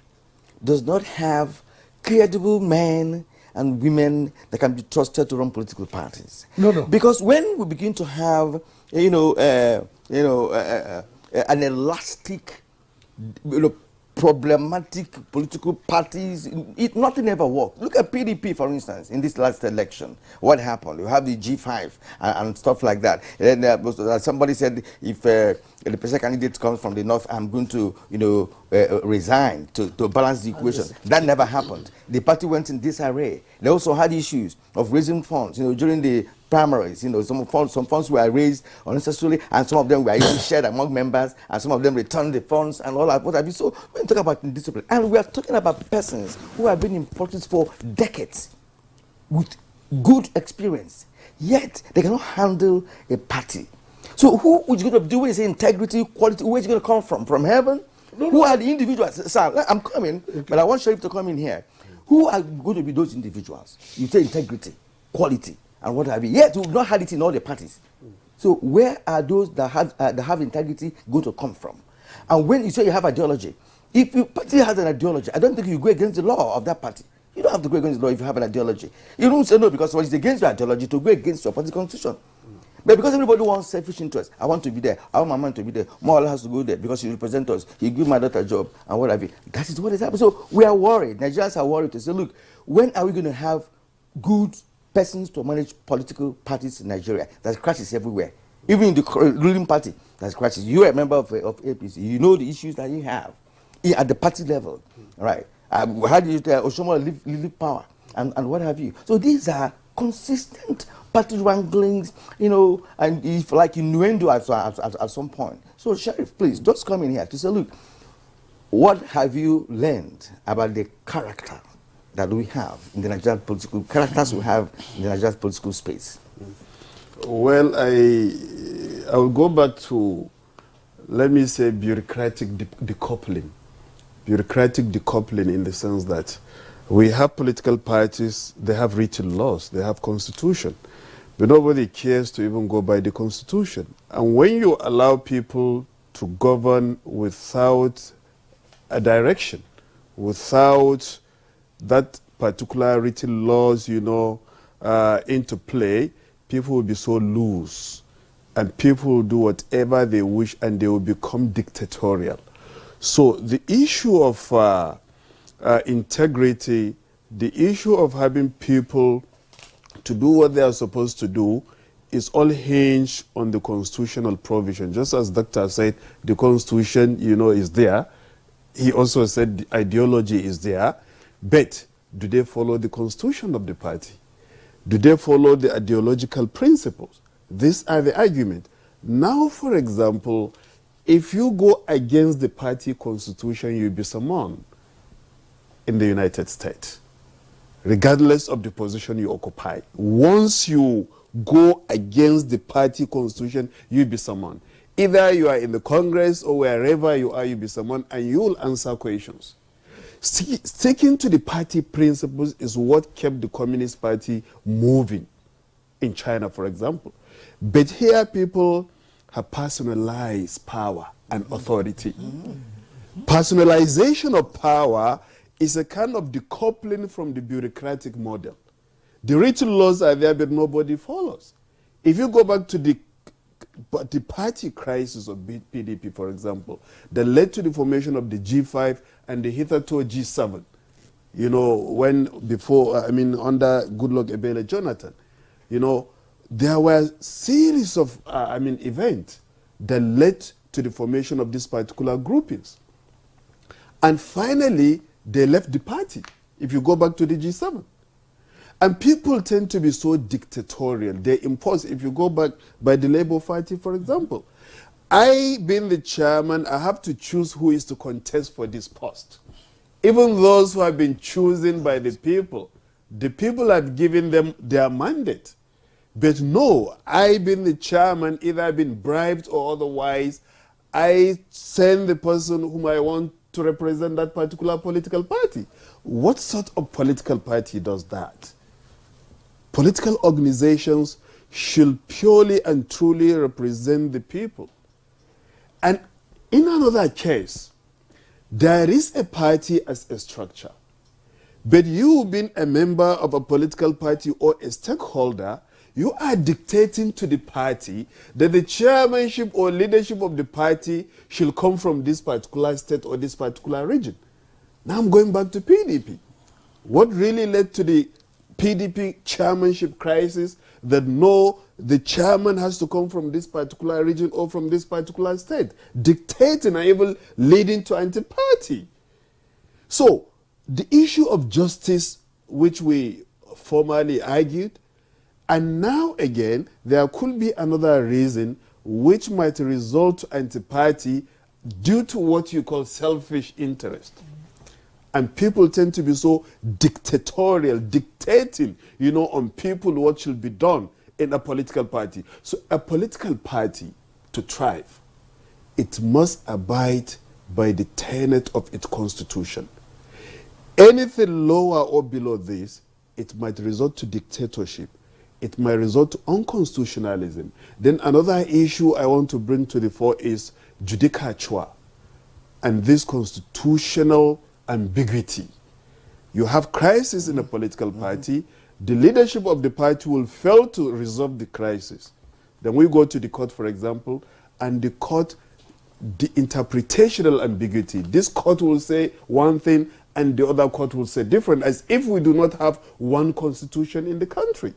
does not have credible men and women that can be trusted to run political parties?
No.
Because when we begin to have, an elastic, problematic political parties, nothing ever worked. Look at PDP, for instance, in this last election. What happened? You have the G5 and stuff like that. And somebody said, if the presidential candidate comes from the north, I'm going to, resign to balance the equation. That never happened. The party went in disarray. They also had issues of raising funds, during the primaries. Some funds were raised unnecessarily, and some of them were even shared among members, and some of them returned the funds and all that. What have you? So when we talk about indiscipline, and we are talking about persons who have been in politics for decades with good experience, yet they cannot handle a party. So who is going to do when you say integrity, quality? Where is it going to come from? From heaven? Who are the individuals? Sir, I'm coming, but I want Sheriff to come in here. Who are going to be those individuals? You say integrity, quality, and what have you. Yet we've not had it in all the parties. So where are those that have integrity going to come from? And when you say you have ideology, if your party has an ideology, I don't think you go against the law of that party. You don't have to go against the law if you have an ideology. You don't say no because it's against your ideology to go against your party constitution. But because everybody wants selfish interest, I want to be there, I want my man to be there, Moala has to go there because he represents us, he give my daughter a job, and what have you. That is what is happening. So we are worried, Nigerians are worried to say, look, when are we going to have good persons to manage political parties in Nigeria? There's crashes everywhere. Even in the ruling party, there's crashes. You are a member of APC, you know the issues that you have at the party level, right? How do you tell Oshomo leave power and what have you? So these are consistent party wranglings, you know, and if like innuendo at some point. So Sheriff, please just come in here to say, look, what have you learned about the character that we have in the Nigerian political characters we have in the Nigerian political space?
Well, I will go back to, let me say, bureaucratic decoupling. Bureaucratic decoupling in the sense that we have political parties, they have written laws, they have constitution, but nobody cares to even go by the constitution. And when you allow people to govern without a direction, without that particular written laws, you know, into play, people will be so loose, and people will do whatever they wish, and they will become dictatorial. So the issue of integrity, the issue of having people to do what they are supposed to do is all hinged on the constitutional provision. Just as Doctor said, the constitution, you know, is there. He also said the ideology is there. But do they follow the constitution of the party? Do they follow the ideological principles? These are the argument. Now, for example, if you go against the party constitution, you'll be summoned in the United States, regardless of the position you occupy. Once you go against the party constitution, you'll be summoned. Either you are in the Congress or wherever you are, you'll be summoned, and you will answer questions. Sticking to the party principles is what kept the Communist Party moving in China, for example. But here people have personalized power and authority. Personalization of power is a kind of decoupling from the bureaucratic model. The written laws are there, but nobody follows. If you go back to the party crisis of PDP, for example, that led to the formation of the G5 and the hitherto G7, you know, when before, under Goodluck Ebele Jonathan, you know, there were series of, events that led to the formation of these particular groupings. And finally, they left the party, if you go back to the G7. And people tend to be so dictatorial. They impose, if you go back by the Labour Party, for example, I, being the chairman, I have to choose who is to contest for this post. Even those who have been chosen by the people have given them their mandate. But no, I, being the chairman, either I've been bribed or otherwise, I send the person whom I want to represent that particular political party. What sort of political party does that? Political organizations should purely and truly represent the people. And in another case, there is a party as a structure. But you being a member of a political party or a stakeholder, you are dictating to the party that the chairmanship or leadership of the party should come from this particular state or this particular region. Now I'm going back to PDP. What really led to the PDP chairmanship crisis? That no, the chairman has to come from this particular region or from this particular state, dictating and even leading to anti-party. So the issue of justice, which we formerly argued, and now again, there could be another reason which might result to anti-party due to what you call selfish interest. And people tend to be so dictatorial, dictating, you know, on people what should be done in a political party. So a political party, to thrive, it must abide by the tenet of its constitution. Anything lower or below this, it might result to dictatorship. It might result to unconstitutionalism. Then another issue I want to bring to the fore is judicature and this constitutional ambiguity. You have crisis in a political party. The leadership of the party will fail to resolve the crisis. Then we go to the court, for example, and the court, the interpretational ambiguity. This court will say one thing and the other court will say different, as if we do not have one constitution in the country.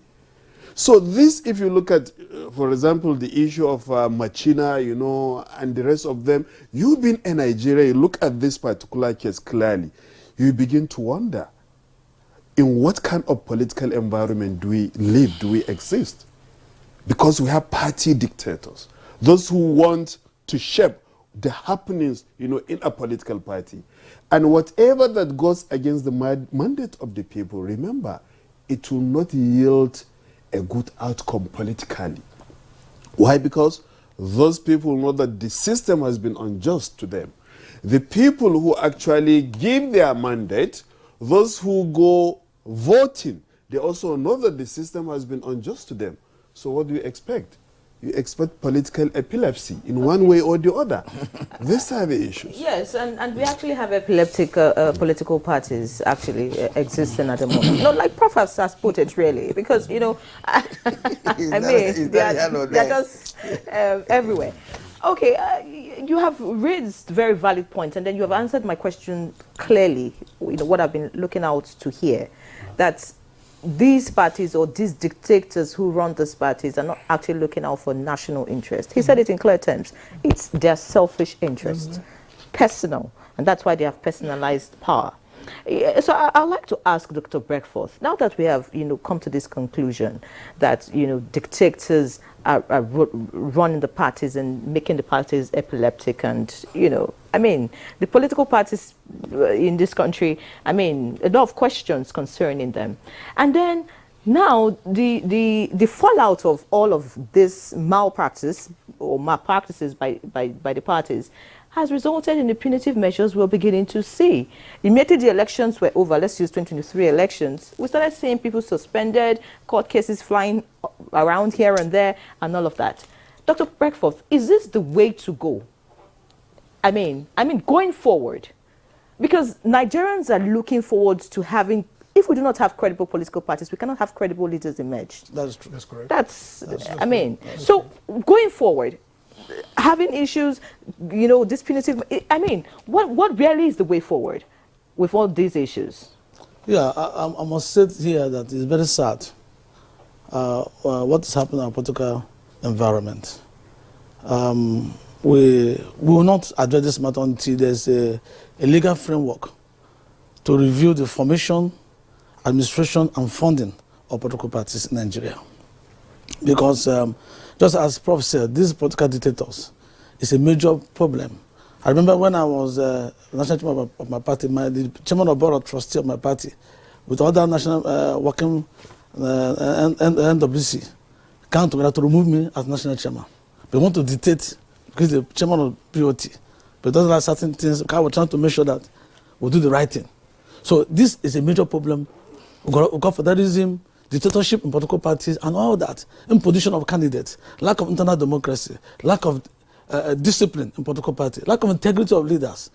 So this, if you look at, for example, the issue of Machina, you know, and the rest of them, you've been in Nigeria, you look at this particular case clearly, you begin to wonder, in what kind of political environment do we live, do we exist? Because we have party dictators, those who want to shape the happenings, you know, in a political party. And whatever that goes against the mandate of the people, remember, it will not yield a good outcome politically. Why? Because those people know that the system has been unjust to them. The people who actually give their mandate, those who go voting, they also know that the system has been unjust to them. So what do you expect? You expect political epilepsy in one way or the other. These are the issues.
Yes, and we actually have epileptic political parties actually existing at the moment. Not like Prof has put it, really, because, you know, I mean, they're just everywhere. Okay, you have raised very valid points, and then you have answered my question clearly, you know, what I've been looking out to hear, that these parties or these dictators who run these parties are not actually looking out for national interest. He said it in clear terms. It's their selfish interest, personal, and that's why they have personalized power. So I'd like to ask Dr. Breckforth, now that we have, you know, come to this conclusion that, you know, dictators are running the parties and making the parties epileptic, and, you know, I mean, the political parties in this country, I mean, a lot of questions concerning them. And then now the fallout of all of this malpractice or malpractices by the parties has resulted in the punitive measures we're beginning to see. Immediately the elections were over, let's use 2023 elections, we started seeing people suspended, court cases flying around here and there, and all of that. Dr. Breckforth, is this the way to go? I mean, going forward, because Nigerians are looking forward to having, if we do not have credible political parties, we cannot have credible leaders emerge.
That's true. That's correct.
That's so going forward, having issues, you know, this punitive, I mean, what really is the way forward with all these issues?
Yeah, I must say here that it's very sad what is happening in our political environment. We will not address this matter until there's a legal framework to review the formation, administration, and funding of political parties in Nigeria. Because just as Prof said, these political dictators is a major problem. I remember when I was national chairman of my party, the chairman of board of trustee of my party, with other national working NWC, came together to remove me as national chairman. They want to dictate, because the chairman of POT, but doesn't have certain things. I was trying to make sure that we do the right thing. So this is a major problem. We got federalism, dictatorship in political parties, and all that, imposition of candidates, lack of internal democracy, lack of discipline in political parties, lack of integrity of leaders,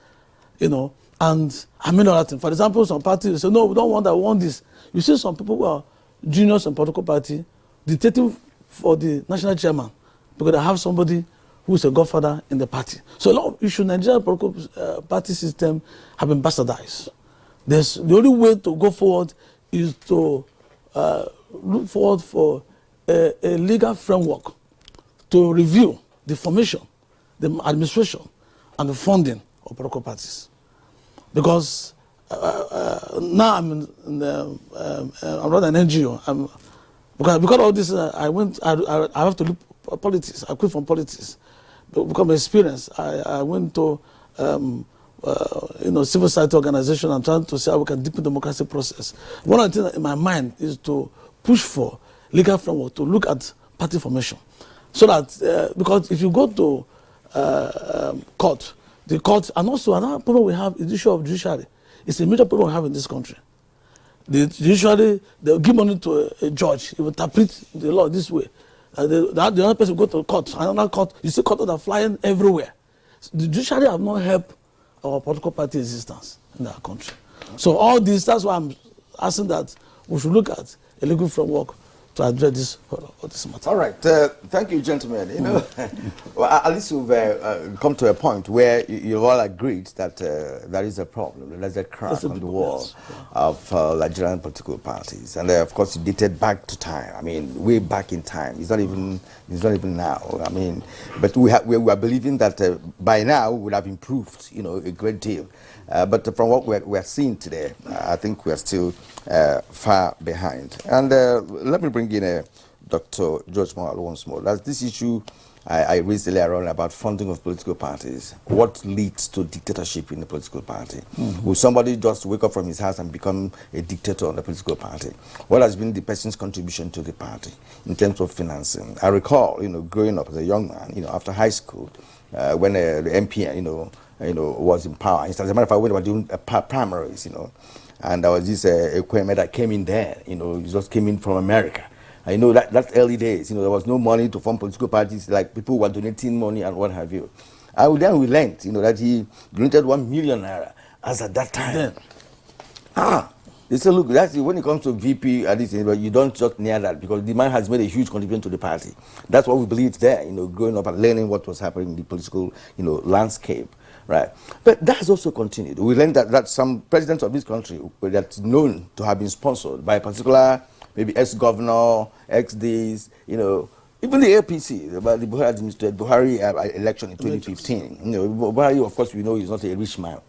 you know, and I mean all that thing. For example, some parties say, no, we don't want that, we want this. You see some people who are juniors in political party dictating for the national chairman because they have somebody who is a godfather in the party. So a lot of issues in Nigerian political party system have been bastardized. The only way to go forward is to look forward for a legal framework to review the formation, the administration, and the funding of political parties. Because now I'm rather an NGO. Because of all this, I have to leave politics. I quit from politics. Because of my experience, I went to civil society organization and trying to see how we can deepen the democracy process. One of the things in my mind is to push for legal framework to look at party formation. So that, because if you go to court, the court, and also another problem we have is the issue of judiciary. It's a major problem we have in this country. The judiciary, they'll give money to a judge, he will interpret the law this way. The other person will go to court, another court, you see courts that are flying everywhere. The judiciary have not helped our political party existence in our country. So all this, that's why I'm asking that we should look at a legal framework to address this matter.
All right. Thank you, gentlemen. You know, well, at least we've come to a point where you all agreed that there is a problem. There's a crack on the wall of Nigerian political parties, and of course, it dated back to time. I mean, way back in time. It's not even now. I mean, but we are believing that by now we would have improved, you know, a great deal. But from what we're seeing today, I think we're still far behind. And let me bring in Dr. George Moal once more. That's this issue I raised earlier on about funding of political parties. What leads to dictatorship in the political party? Will somebody just wake up from his house and become a dictator on the political party? What has been the person's contribution to the party in terms of financing? I recall, you know, growing up as a young man, you know, after high school, when the NTA, you know, was in power. As a matter of fact, when they were doing primaries, you know, and there was this equipment that came in there, you know, it just came in from America. I know that early days, you know, there was no money to form political parties, like people were donating money and what have you. Then we learned, you know, that he donated 1 million naira as at that time. They said, look, that's it. When it comes to VP and this, you don't just near that because the man has made a huge contribution to the party. That's what we believed there, you know, growing up and learning what was happening in the political, you know, landscape. Right, but that has also continued. We learned that some presidents of this country that's known to have been sponsored by a particular, maybe ex-governor, ex-this, you know, even the APC, about the Buhari election in 2015. You know, Buhari, of course, we know he's not a rich man.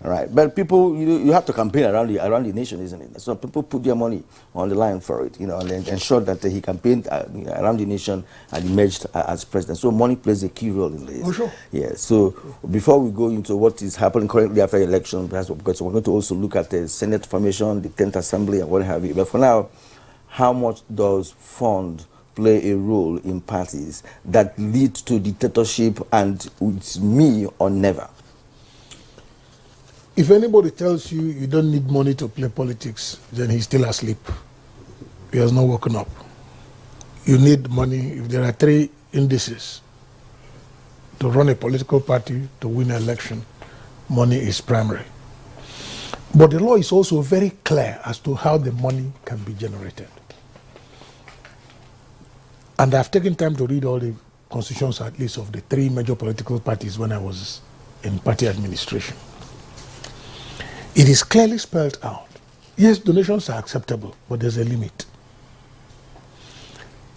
All right, but people, you have to campaign around the nation, isn't it? So people put their money on the line for it, you know, and ensure that he campaigned around the nation and emerged as president. So money plays a key role in this.
Oh, sure.
Yeah. So before we go into what is happening currently after the election, perhaps because we're going to also look at the Senate formation, the 10th Assembly, and what have you. But for now, how much does fund play a role in parties that lead to dictatorship, and it's me or never?
If anybody tells you you don't need money to play politics, then he's still asleep. He has not woken up. You need money. If there are 3 indices to run a political party, to win an election, money is primary. But the law is also very clear as to how the money can be generated. And I've taken time to read all the constitutions, at least of the 3 major political parties when I was in party administration. It is clearly spelled out. Yes, donations are acceptable, but there's a limit.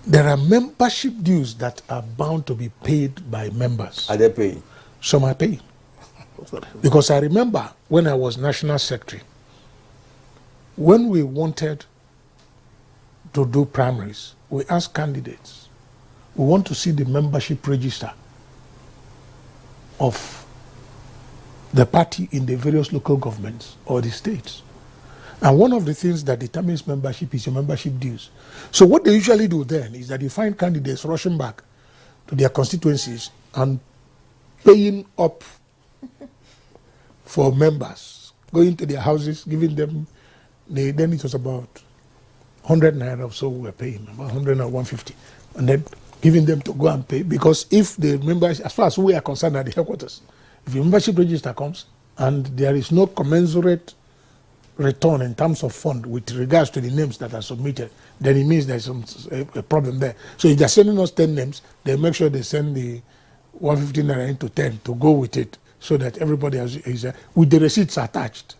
There are membership dues that are bound to be paid by members.
Are they paying?
Some are paying. Because I remember when I was National Secretary, when we wanted to do primaries, we asked candidates, we want to see the membership register of the party in the various local governments or the states. And one of the things that determines membership is your membership dues. So what they usually do then is that you find candidates rushing back to their constituencies and paying up for members, going to their houses, giving them, then it was about 100 naira or so we were paying, about 100 or 150, and then giving them to go and pay, because if the members, as far as we are concerned at the headquarters, if the membership register comes and there is no commensurate return in terms of fund with regards to the names that are submitted, then it means there's a problem there. So if they're sending us 10 names, they make sure they send the 150 naira into 10 to go with it, so that everybody is with the receipts attached.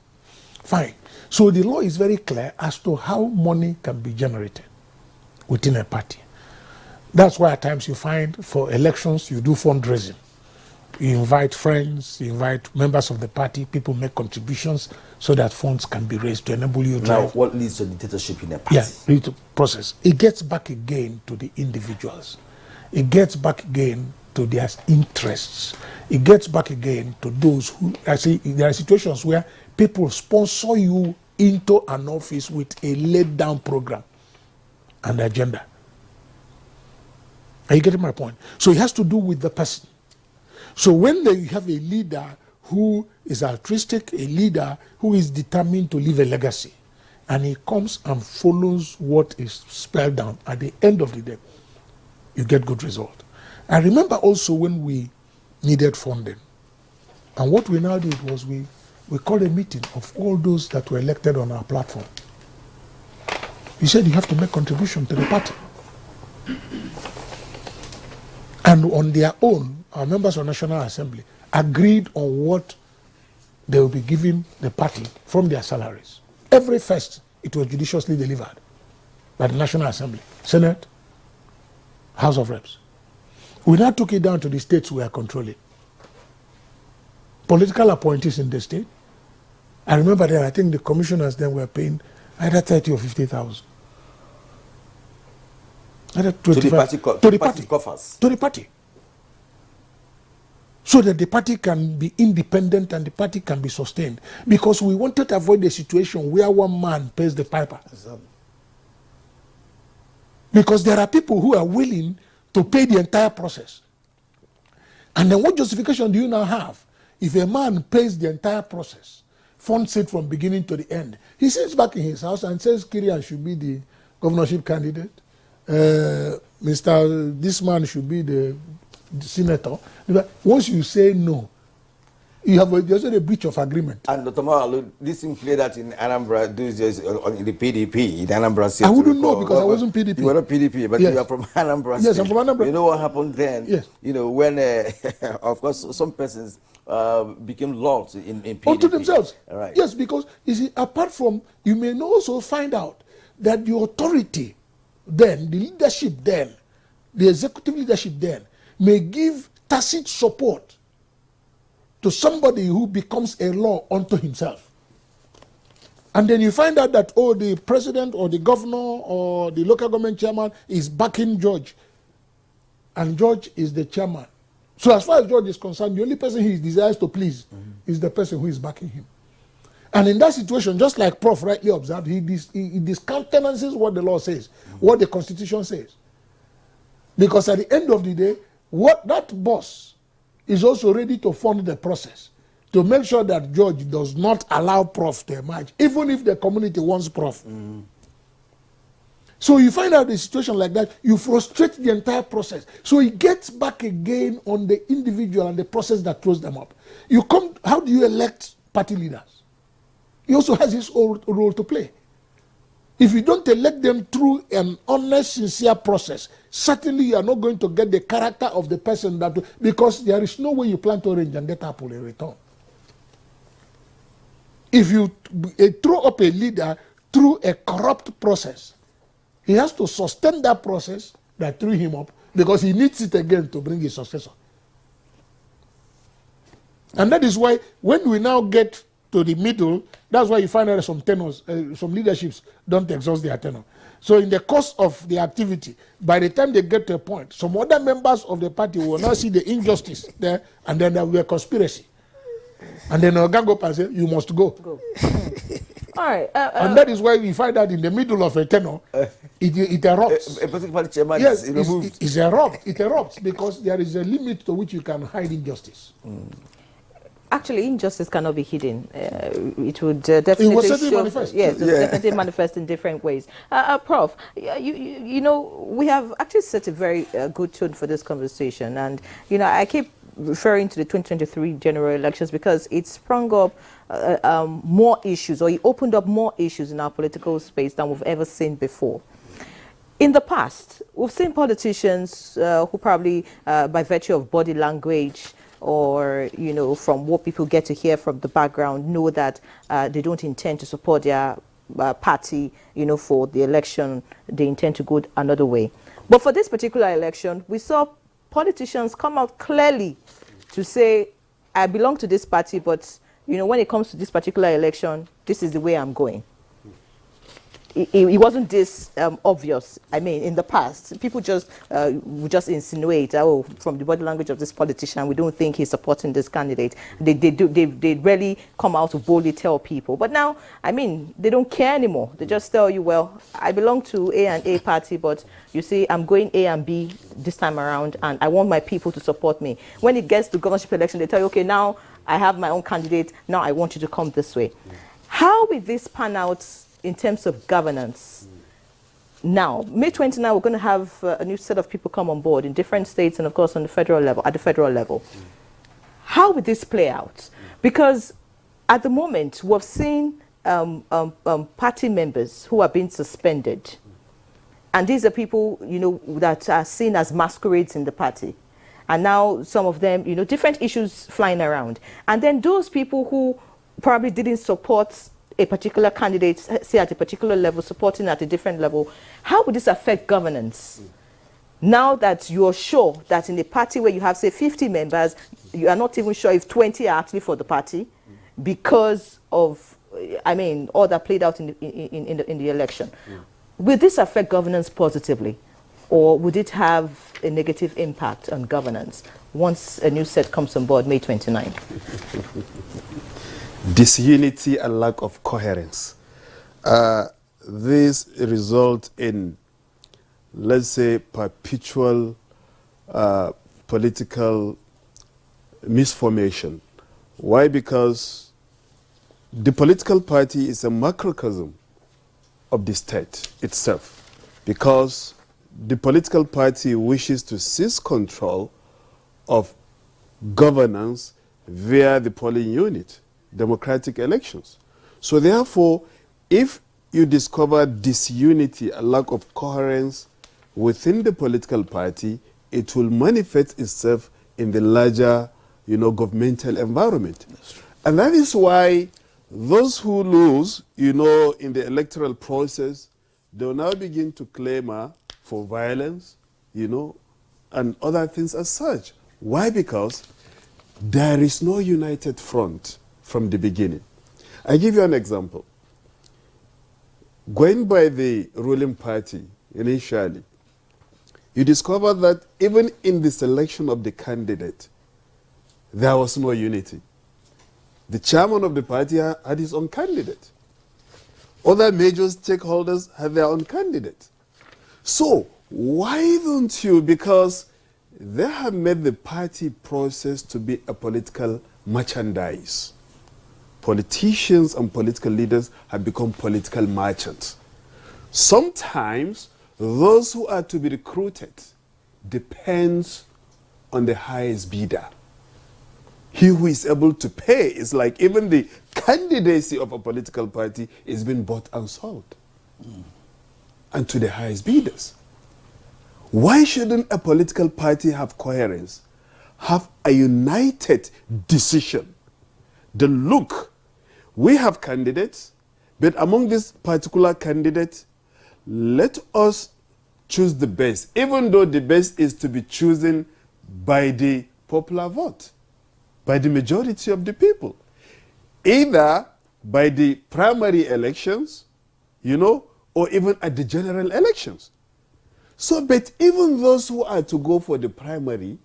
Fine. So the law is very clear as to how money can be generated within a party. That's why at times you find for elections you do fundraising. You invite friends, you invite members of the party, people make contributions so that funds can be raised to enable you to
Now, what leads to dictatorship in a party?
Yeah, lead to process. It gets back again to the individuals. It gets back again to their interests. It gets back again to those who, I see, there are situations where people sponsor you into an office with a laid down program and agenda. Are you getting my point? So it has to do with the person. So when you have a leader who is altruistic, a leader who is determined to leave a legacy, and he comes and follows what is spelled down, at the end of the day, you get good result. I remember also when we needed funding, and what we now did was we called a meeting of all those that were elected on our platform. He said you have to make contribution to the party. And on their own, our members of National Assembly agreed on what they will be giving the party from their salaries. Every first, it was judiciously delivered by the National Assembly, Senate, House of Reps. We now took it down to the states we are controlling. Political appointees in the state. I remember that I think the commissioners then were paying either 30 or 50,000. Either 25, to the party
coffers.
To the party. So that the party can be independent and the party can be sustained. Because we wanted to avoid a situation where one man pays the piper.
Exactly.
Because there are people who are willing to pay the entire process. And then what justification do you now have? If a man pays the entire process, funds it from beginning to the end, he sits back in his house and says Kirian should be the governorship candidate, this man should be the senator. Once you say no, you have there's a breach of agreement.
And Dr. Maralu, this thing played that in Anambra, these days in the PDP, in Anambra State.
I wouldn't know because I wasn't PDP.
You were not PDP, but
yes.
you are from Anambra State.
Yes, I'm from Anambra.
You know what happened then?
Yes.
You know, when, of course, some persons became lords in PDP.
Unto themselves.
All right.
Yes, because, you see, apart from, you may also find out that the authority then, the leadership then, the executive leadership then, may give tacit support to somebody who becomes a law unto himself. And then you find out that, oh, the president or the governor or the local government chairman is backing George. And George is the chairman. So as far as George is concerned, the only person he desires to please is the person who is backing him. And in that situation, just like Prof rightly observed, he discountenances what the law says, what the Constitution says. Because at the end of the day, what that boss is also ready to fund the process to make sure that George does not allow Prof to emerge, even if the community wants Prof. So you find out a situation like that, you frustrate the entire process. So he gets back again on the individual and the process that throws them up. How do you elect party leaders? He also has his own role to play. If you don't elect them through an honest, sincere process, certainly you are not going to get the character of the person because there is no way you plant orange and get apple in return. If you throw up a leader through a corrupt process, he has to sustain that process that threw him up because he needs it again to bring his successor. And that is why when we now get to the middle, that's why you find out some tenors, some leaderships don't exhaust their tenor. So in the course of the activity, by the time they get to a point, some other members of the party will now see the injustice there, and then there will be a conspiracy. And then they'll gang up and say, you must go.
All right.
And that is why we find that in the middle of a tenor, it erupts.
A political chairman
yes,
is removed.
It erupts because there is a limit to which you can hide injustice.
Actually, injustice cannot be hidden. It would definitely
it will certainly manifest.
Yes, it will definitely manifest in different ways. Prof, you know, we have actually set a very good tone for this conversation. And, you know, I keep referring to the 2023 general elections because it sprung up more issues, or it opened up more issues in our political space than we've ever seen before. In the past, we've seen politicians who probably, by virtue of body language, or, you know, from what people get to hear from the background, know that they don't intend to support their party, you know, for the election. They intend to go another way. But for this particular election, we saw politicians come out clearly to say, I belong to this party, but, you know, when it comes to this particular election, this is the way I'm going. It wasn't this obvious. I mean, in the past, people just would just insinuate, oh, from the body language of this politician, we don't think he's supporting this candidate. They rarely come out to boldly tell people. But now, I mean, they don't care anymore. They just tell you, well, I belong to A and A party, but you see, I'm going A and B this time around, and I want my people to support me. When it gets to governorship election, they tell you, okay, now I have my own candidate. Now I want you to come this way. How will this pan out in terms of governance? Now, May 29, we're going to have a new set of people come on board in different states and, of course, on the federal level, at the federal level. How will this play out? Because at the moment, we've seen party members who are being suspended. And these are people, that are seen as masquerades in the party. And now some of them, different issues flying around. And then those people who probably didn't support a particular candidate, say at a particular level, supporting at a different level, how would this affect governance? Now that you're sure that in a party where you have, say, 50 members, you are not even sure if 20 are actually for the party because of, all that played out in the election. Will this affect governance positively, or would it have a negative impact on governance once a new set comes on board May 29?
Disunity and lack of coherence. This result in, let's say, perpetual political misformation. Why? Because the political party is a macrocosm of the state itself, because the political party wishes to seize control of governance via the polling unit, democratic elections. So therefore, if you discover disunity, a lack of coherence within the political party, it will manifest itself in the larger, governmental environment. And that is why those who lose, in the electoral process, they will now begin to clamor for violence, and other things as such. Why? Because there is no united front from the beginning. I give you an example. Going by the ruling party initially, you discover that even in the selection of the candidate, there was no unity. The chairman of the party had his own candidate. Other major stakeholders had their own candidate. So why don't you, because they have made the party process to be a political merchandise. Politicians and political leaders have become political merchants. Sometimes those who are to be recruited depends on the highest bidder. He who is able to pay is like even the candidacy of a political party is being bought and sold. And to the highest bidders. Why shouldn't a political party have coherence, have a united decision? Then look, we have candidates, but among these particular candidates, let us choose the best, even though the best is to be chosen by the popular vote, by the majority of the people, either by the primary elections, or even at the general elections. So, but even those who are to go for the primary,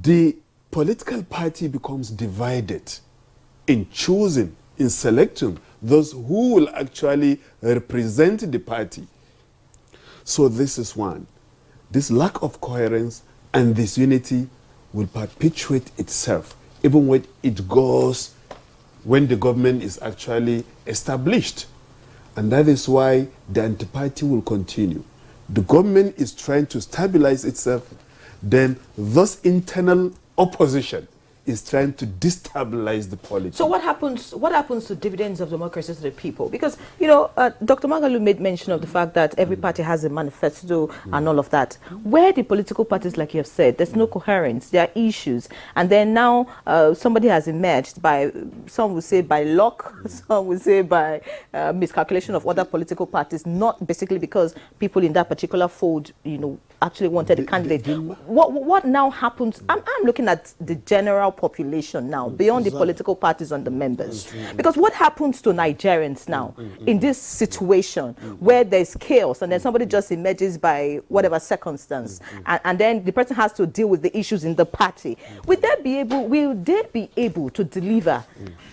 the political party becomes divided in choosing, in selecting those who will actually represent the party. So this is one. This lack of coherence and this unity will perpetuate itself, even when it goes, when the government is actually established. And that is why the anti-party will continue. The government is trying to stabilize itself, then those internal opposition is trying to destabilize the politics.
So what happens to dividends of democracy to the people? Because, Dr. Magalu made mention of the fact that every party has a manifesto and all of that. Where the political parties, like you have said, there's no coherence, there are issues. And then now somebody has emerged by, some will say by luck, some will say by miscalculation of other political parties, not basically because people in that particular fold, actually wanted a candidate. What now happens? I'm looking at the general population now, beyond the political parties and the members. Because what happens to Nigerians now in this situation where there's chaos and then somebody just emerges by whatever circumstance and then the person has to deal with the issues in the party? Will they be able to deliver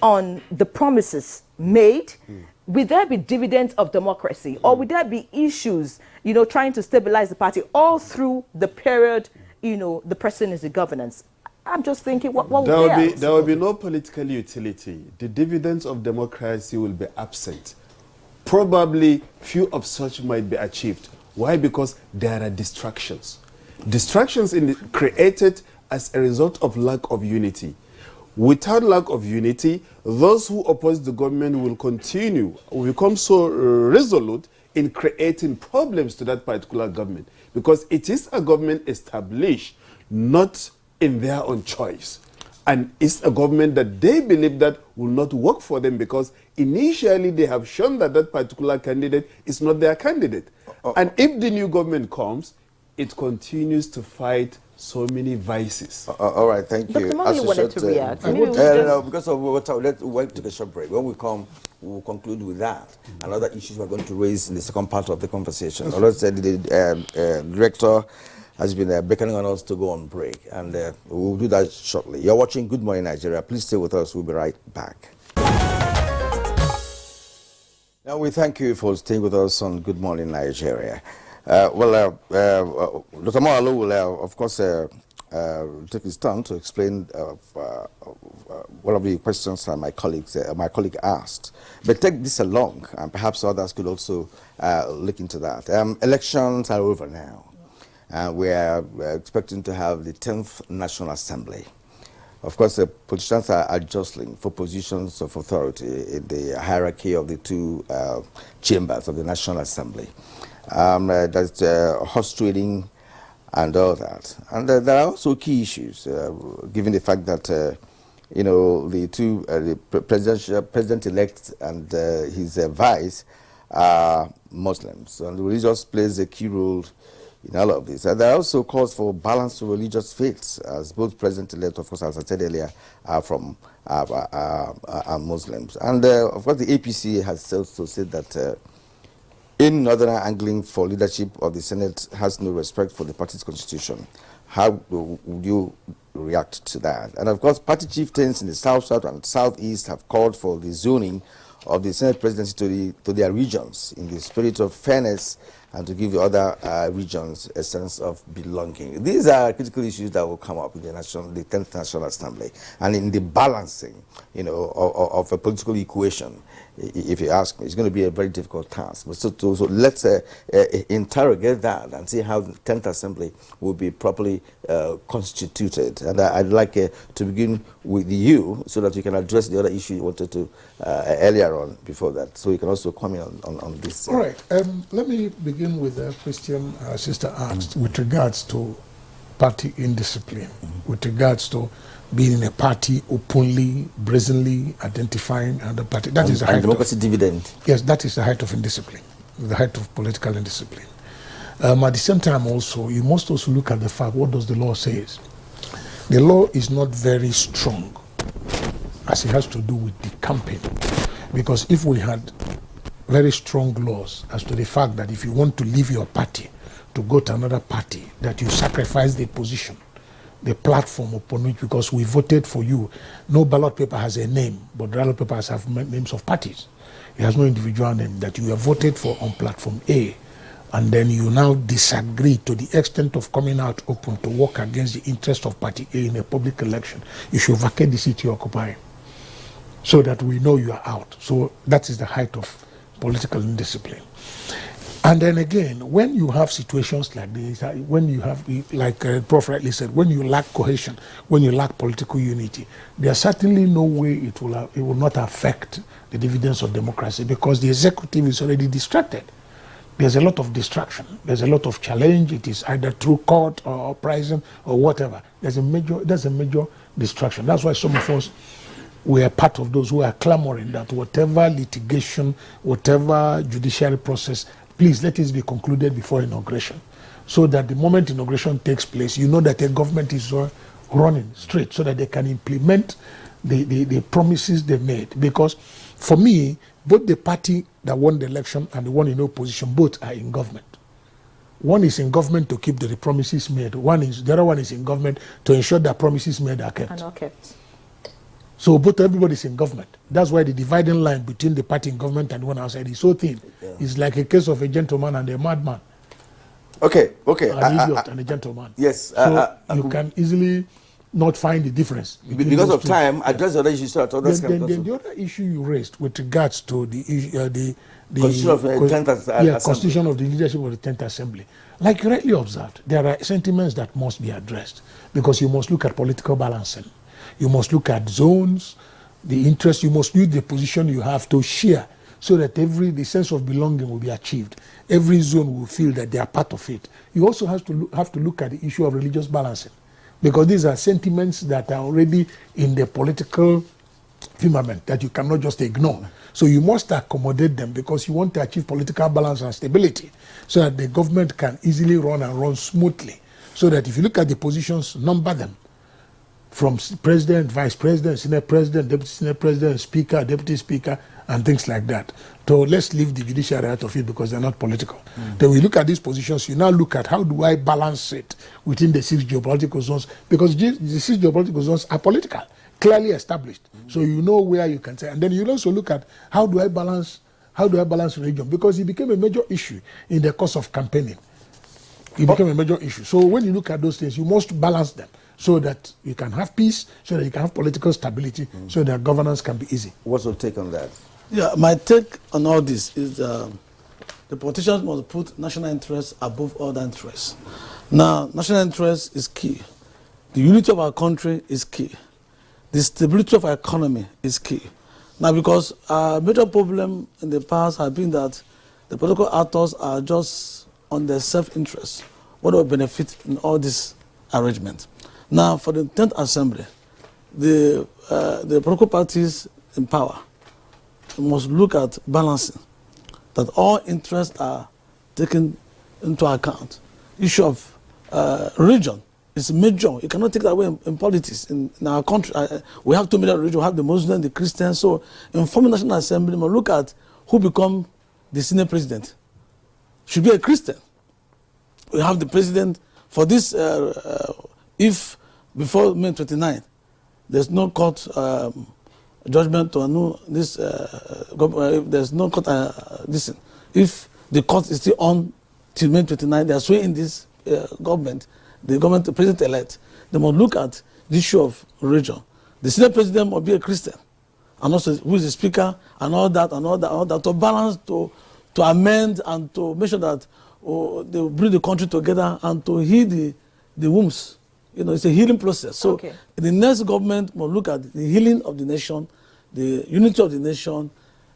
on the promises made? Will there be dividends of democracy, or will there be issues, trying to stabilize the party all through the period, the person is the governance? I'm just thinking, what will
there will be no political utility. The dividends of democracy will be absent. Probably few of such might be achieved. Why? Because there are distractions. Distractions created as a result of lack of unity. Without lack of unity, those who oppose the government will continue, will become so resolute in creating problems to that particular government, because it is a government established not in their own choice. And it's a government that they believe that will not work for them, because initially they have shown that that particular candidate is not their candidate. And if the new government comes, it continues to fight so many vices.
All right, thank you.
Dr. Mali wanted to react.
No, because of what, we'll take a short break. When we come, we'll conclude with that and other issues we're going to raise in the second part of the conversation. Let's say the director has been beckoning on us to go on break, and we'll do that shortly. You're watching Good Morning Nigeria. Please stay with us. We'll be right back. Now, we thank you for staying with us on Good Morning Nigeria. Dr. Moalo will, of course, take his turn to explain one of the questions that my colleague asked. But take this along, and perhaps others could also look into that. Elections are over now. We are expecting to have the 10th National Assembly. Of course, the politicians are jostling for positions of authority in the hierarchy of the two chambers of the National Assembly. There's horse trading and all that. And there are also key issues, given the fact that, the two, the president-elect and his vice are Muslims. And religious plays a key role in all of this. And there are also calls for balance to religious faiths, as both president-elect, of course, as I said earlier, are Muslims. And, of course, the APC has also said that in Northern angling for leadership of the Senate has no respect for the party's constitution. How would you react to that? And of course, party chieftains in the South, South, and Southeast have called for the zoning of the Senate presidency to their regions in the spirit of fairness and to give the other regions a sense of belonging. These are critical issues that will come up in the 10th National Assembly, and in the balancing, of a political equation. If you ask me, it's going to be a very difficult task. But so let's interrogate that and see how the 10th Assembly will be properly constituted. And I'd like to begin with you so that you can address the other issue you wanted to earlier on before that. So you can also comment on this.
All right. Let me begin with the question our sister asked with regards to party indiscipline, with regards to being in a party openly, brazenly identifying another party. That is the height
democracy dividend.
Yes, that is the height of indiscipline, the height of political indiscipline. At the same time also, you must also look at the fact, what does the law say? The law is not very strong as it has to do with the campaign. Because if we had very strong laws as to the fact that if you want to leave your party to go to another party, that you sacrifice the position, the platform upon which, because we voted for you. No ballot paper has a name, but ballot papers have names of parties. It has no individual name that you have voted for on platform A, and then you now disagree to the extent of coming out open to work against the interest of party A in a public election. You should vacate the seat you're occupying so that we know you are out. So that is the height of political indiscipline. And then again, when you have situations like this, when you have, like Prof rightly said, when you lack cohesion, when you lack political unity, there's certainly no way it will not affect the dividends of democracy, because the executive is already distracted. There's a lot of distraction. There's a lot of challenge. It is either through court or uprising or whatever. There's a major distraction. That's why some of us, we are part of those who are clamoring that whatever litigation, whatever judiciary process, please let it be concluded before inauguration, so that the moment inauguration takes place, you know that the government is running straight, so that they can implement the promises they made. Because for me, both the party that won the election and the one in opposition, both are in government. One is in government to keep the promises made. The other one is in government to ensure that promises made are kept.
And are kept.
So everybody's in government. That's why the dividing line between the party in government and the one outside is so thin. Yeah. It's like a case of a gentleman and a madman.
Okay.
An idiot and a gentleman.
Yes.
So you can easily not find the difference.
Because of time, address the other issues. Then
the other issue you raised with regards to the
Constitution of the 10th Assembly.
Constitution of the leadership of the 10th Assembly. Like you rightly observed, there are sentiments that must be addressed, because you must look at political balancing. You must look at zones, the interest. You must use the position you have to share so that the sense of belonging will be achieved. Every zone will feel that they are part of it. You also have to look at the issue of religious balancing, because these are sentiments that are already in the political firmament that you cannot just ignore. So you must accommodate them, because you want to achieve political balance and stability so that the government can easily run smoothly. So that if you look at the positions, number them from president, vice president, senate president, deputy senate president, speaker, deputy speaker, and things like that. So let's leave the judiciary out of it because they're not political. Then we look at these positions, you now look at how do I balance it within the 6 geopolitical zones, because the 6 geopolitical zones are political, clearly established. So you know where you can say, and then you also look at how do I balance religion, because it became a major issue in the course of campaigning. It became a major issue. So when you look at those things, you must balance them so that you can have peace, so that you can have political stability, so that governance can be easy.
What's your take on that?
Yeah, my take on all this is the politicians must put national interests above other interests. Now, national interest is key. The unity of our country is key. The stability of our economy is key. Now, because our major problem in the past has been that the political actors are just on their self-interest. What will benefit in all this arrangement? Now, for the 10th Assembly, the political parties in power must look at balancing, that all interests are taken into account. Issue of religion is major. You cannot take that away in politics. In our country, we have 2 million religions. We have the Muslims, the Christians. So in forming National Assembly, we must look at who become the Senate president. Should be a Christian. We have the president for this, if before May 29, there's no court judgment to annul this, there's no court, if the court is still on till May 29, they are swaying this government, the president-elect, they must look at the issue of religion. The Senate president must be a Christian, and also who is the speaker, and all that, to balance, to amend, and to make sure that they will bring the country together and to heal the wounds. You know, it's a healing process. So the next government must look at the healing of the nation, the unity of the nation,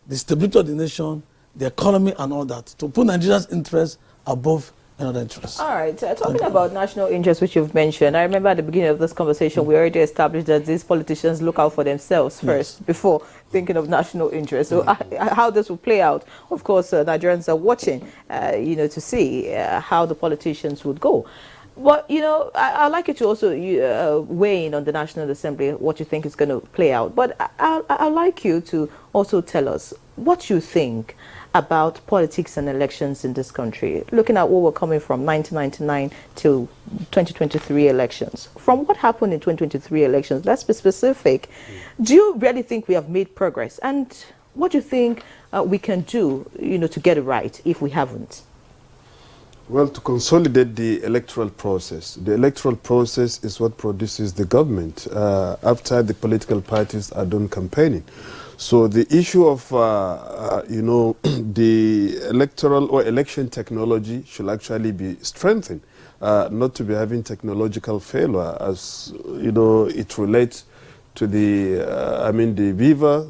the stability of the nation, the economy and all that, to put Nigeria's interests above another interest.
All right, talking about national interest, which you've mentioned, I remember at the beginning of this conversation, we already established that these politicians look out for themselves first before thinking of national interest. So how this will play out, of course, Nigerians are watching, to see how the politicians would go. But, I'd like you to also weigh in on the National Assembly, what you think is going to play out. But I'd like you to also tell us what you think about politics and elections in this country, looking at where we're coming from 1999 to 2023 elections. From what happened in 2023 elections, let's be specific. Do you really think we have made progress? And what do you think we can do, to get it right if we haven't?
Well, to consolidate the electoral process. The electoral process is what produces the government after the political parties are done campaigning. So the issue of, the electoral or election technology should actually be strengthened, not to be having technological failure as, it relates to the, the Viva,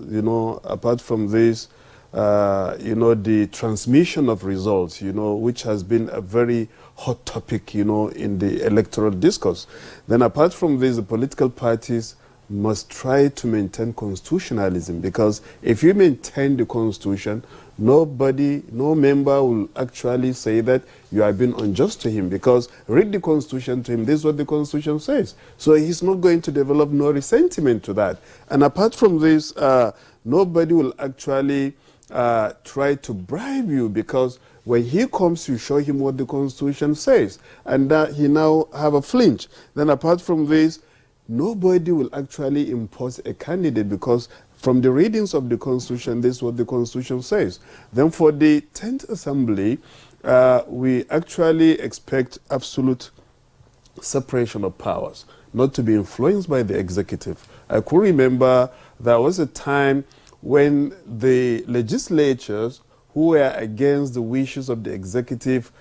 apart from this, the transmission of results, which has been a very hot topic, in the electoral discourse. Then apart from this, the political parties must try to maintain constitutionalism, because if you maintain the constitution, no member will actually say that you have been unjust to him, because read the constitution to him, this is what the constitution says. So he's not going to develop no resentment to that. And apart from this, nobody will actually try to bribe you, because when he comes, you show him what the constitution says, and he now have a flinch. Then apart from this, nobody will actually impose a candidate, because from the readings of the constitution, this is what the constitution says. Then for the 10th Assembly, we actually expect absolute separation of powers, not to be influenced by the executive. I could remember there was a time when the legislatures, who were against the wishes of the executive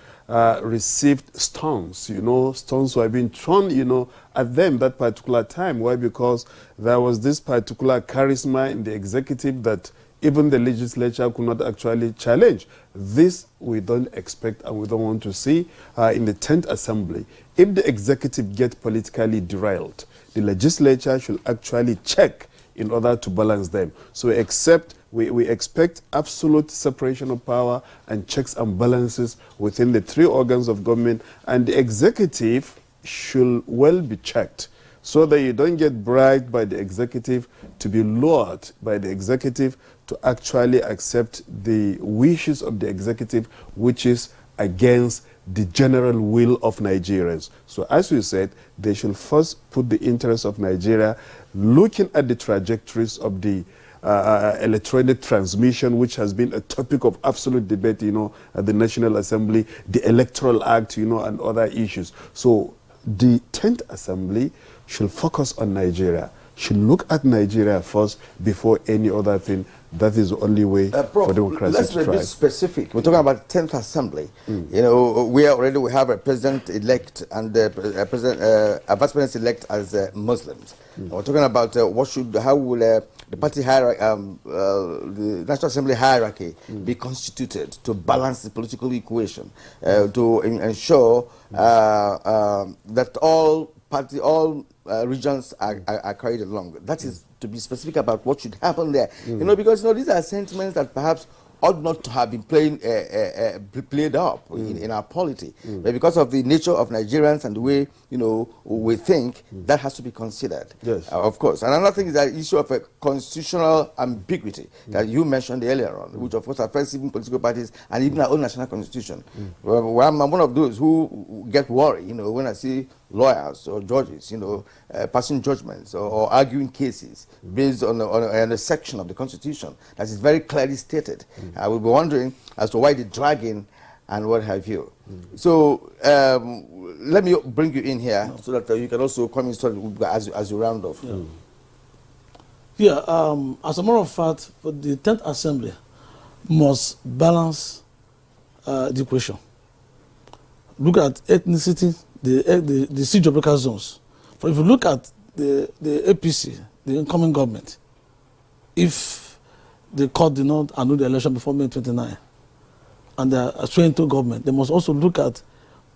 received stones. Stones were being thrown, at them that particular time. Why? Because there was this particular charisma in the executive that even the legislature could not actually challenge. This we don't expect and we don't want to see in the 10th Assembly. If the executive gets politically derailed, the legislature should actually check in order to balance them. So we expect absolute separation of power and checks and balances within the three organs of government, and the executive should well be checked so that you don't get bribed by the executive, to be lured by the executive to actually accept the wishes of the executive, which is against the general will of Nigerians. So as we said, they should first put the interests of Nigeria, looking at the trajectories of the electronic transmission, which has been a topic of absolute debate, at the National Assembly, the Electoral Act, and other issues. So the 10th Assembly should focus on Nigeria, should look at Nigeria first before any other thing. That is the only way for democracy
let's
to
be a bit
thrive.
specific. We're talking about 10th Assembly. We have a president-elect and a vice president-elect as Muslims. We're talking about how will the party hierarchy, the National Assembly hierarchy be constituted to balance the political equation, to ensure that all regions are carried along. That is to be specific about what should happen there. Because these are sentiments that perhaps ought not to have been played up in our polity. But because of the nature of Nigerians and the way we think, that has to be considered.
Yes.
Of course. And another thing is the issue of a constitutional ambiguity that you mentioned earlier on, which of course affects even political parties and even our own national constitution. Well, I'm one of those who get worried, when I see lawyers or judges, passing judgments or arguing cases based on a section of the Constitution that is very clearly stated. I will be wondering as to why the dragging and what have you. So let me bring you in here so that you can also come in as you round off.
As a matter of fact, the 10th Assembly must balance the equation. Look at ethnicity, the siege geographical zones. For if you look at the APC, the incoming government, if the court did not annul the election before May 29, and they are swaying to government, they must also look at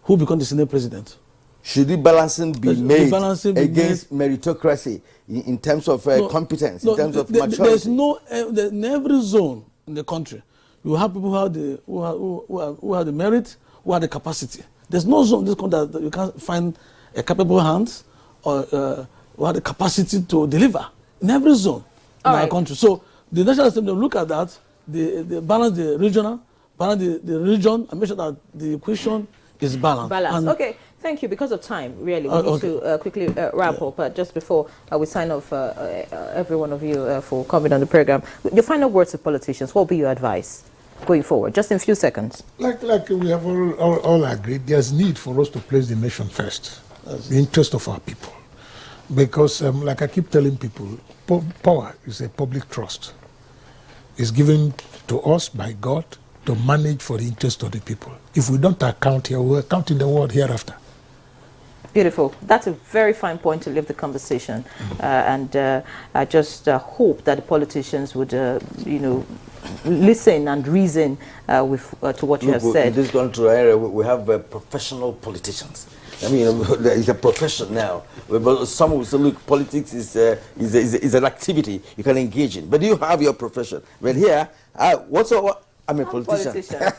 who becomes the Senate president.
Should the balancing be made against meritocracy in terms of competence, in terms of maturity?
There's in every zone in the country, you have people who have the merit, who have the capacity. There's no zone in this country that you can't find a capable hands or who have the capacity to deliver in every zone in our country. So the National Assembly look at that, they balance the regional, balance the region, and make sure that the equation is balanced.
Okay, thank you. Because of time, really, we need to quickly wrap up. But just before we sign off, every one of you for coming on the program, your final words to politicians, what will be your advice going forward, just in a few seconds?
Like we have all agreed, there's need for us to place the nation first, the interest of our people. Because, like I keep telling people, power is a public trust. It's given to us by God to manage for the interest of the people. If we don't account here, we'll account in the world hereafter.
Beautiful. That's a very fine point to leave the conversation. And I just hope that the politicians would, listen and reason to what you have said.
In this country, we have professional politicians. I mean, it's a profession now. But some will say, look, politics is an activity you can engage in. But you have your profession. But here, I'm a politician.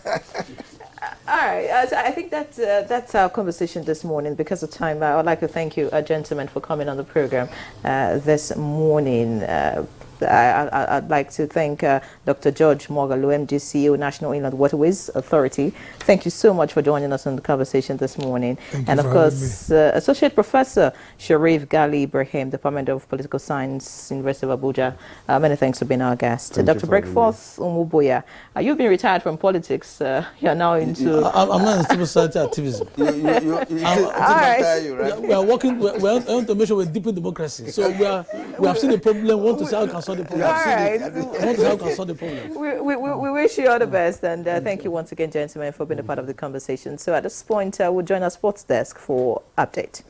All right, I think that's our conversation this morning. Because of time, I would like to thank you, gentlemen, for coming on the program this morning. I'd like to thank Dr. George Moghalu, MD, CEO, National Inland Waterways Authority. Thank you so much for joining us on the conversation this morning. And of course, Associate Professor Sharif Gali Ibrahim, Department of Political Science, University of Abuja. Many thanks for being our guest. Dr. Breakforth Umuboya, you've been retired from politics. You're now into...
I'm not in civil society activism.
Right.
We are working, we want to make sure we're deep in democracy. So we have seen the problem, we want to see how we can solve solve the problem.
All right.
What is how can solve the problem?
We wish you all the best, and thank you once again, gentlemen, for being a part of the conversation. So at this point, we'll join our sports desk for update.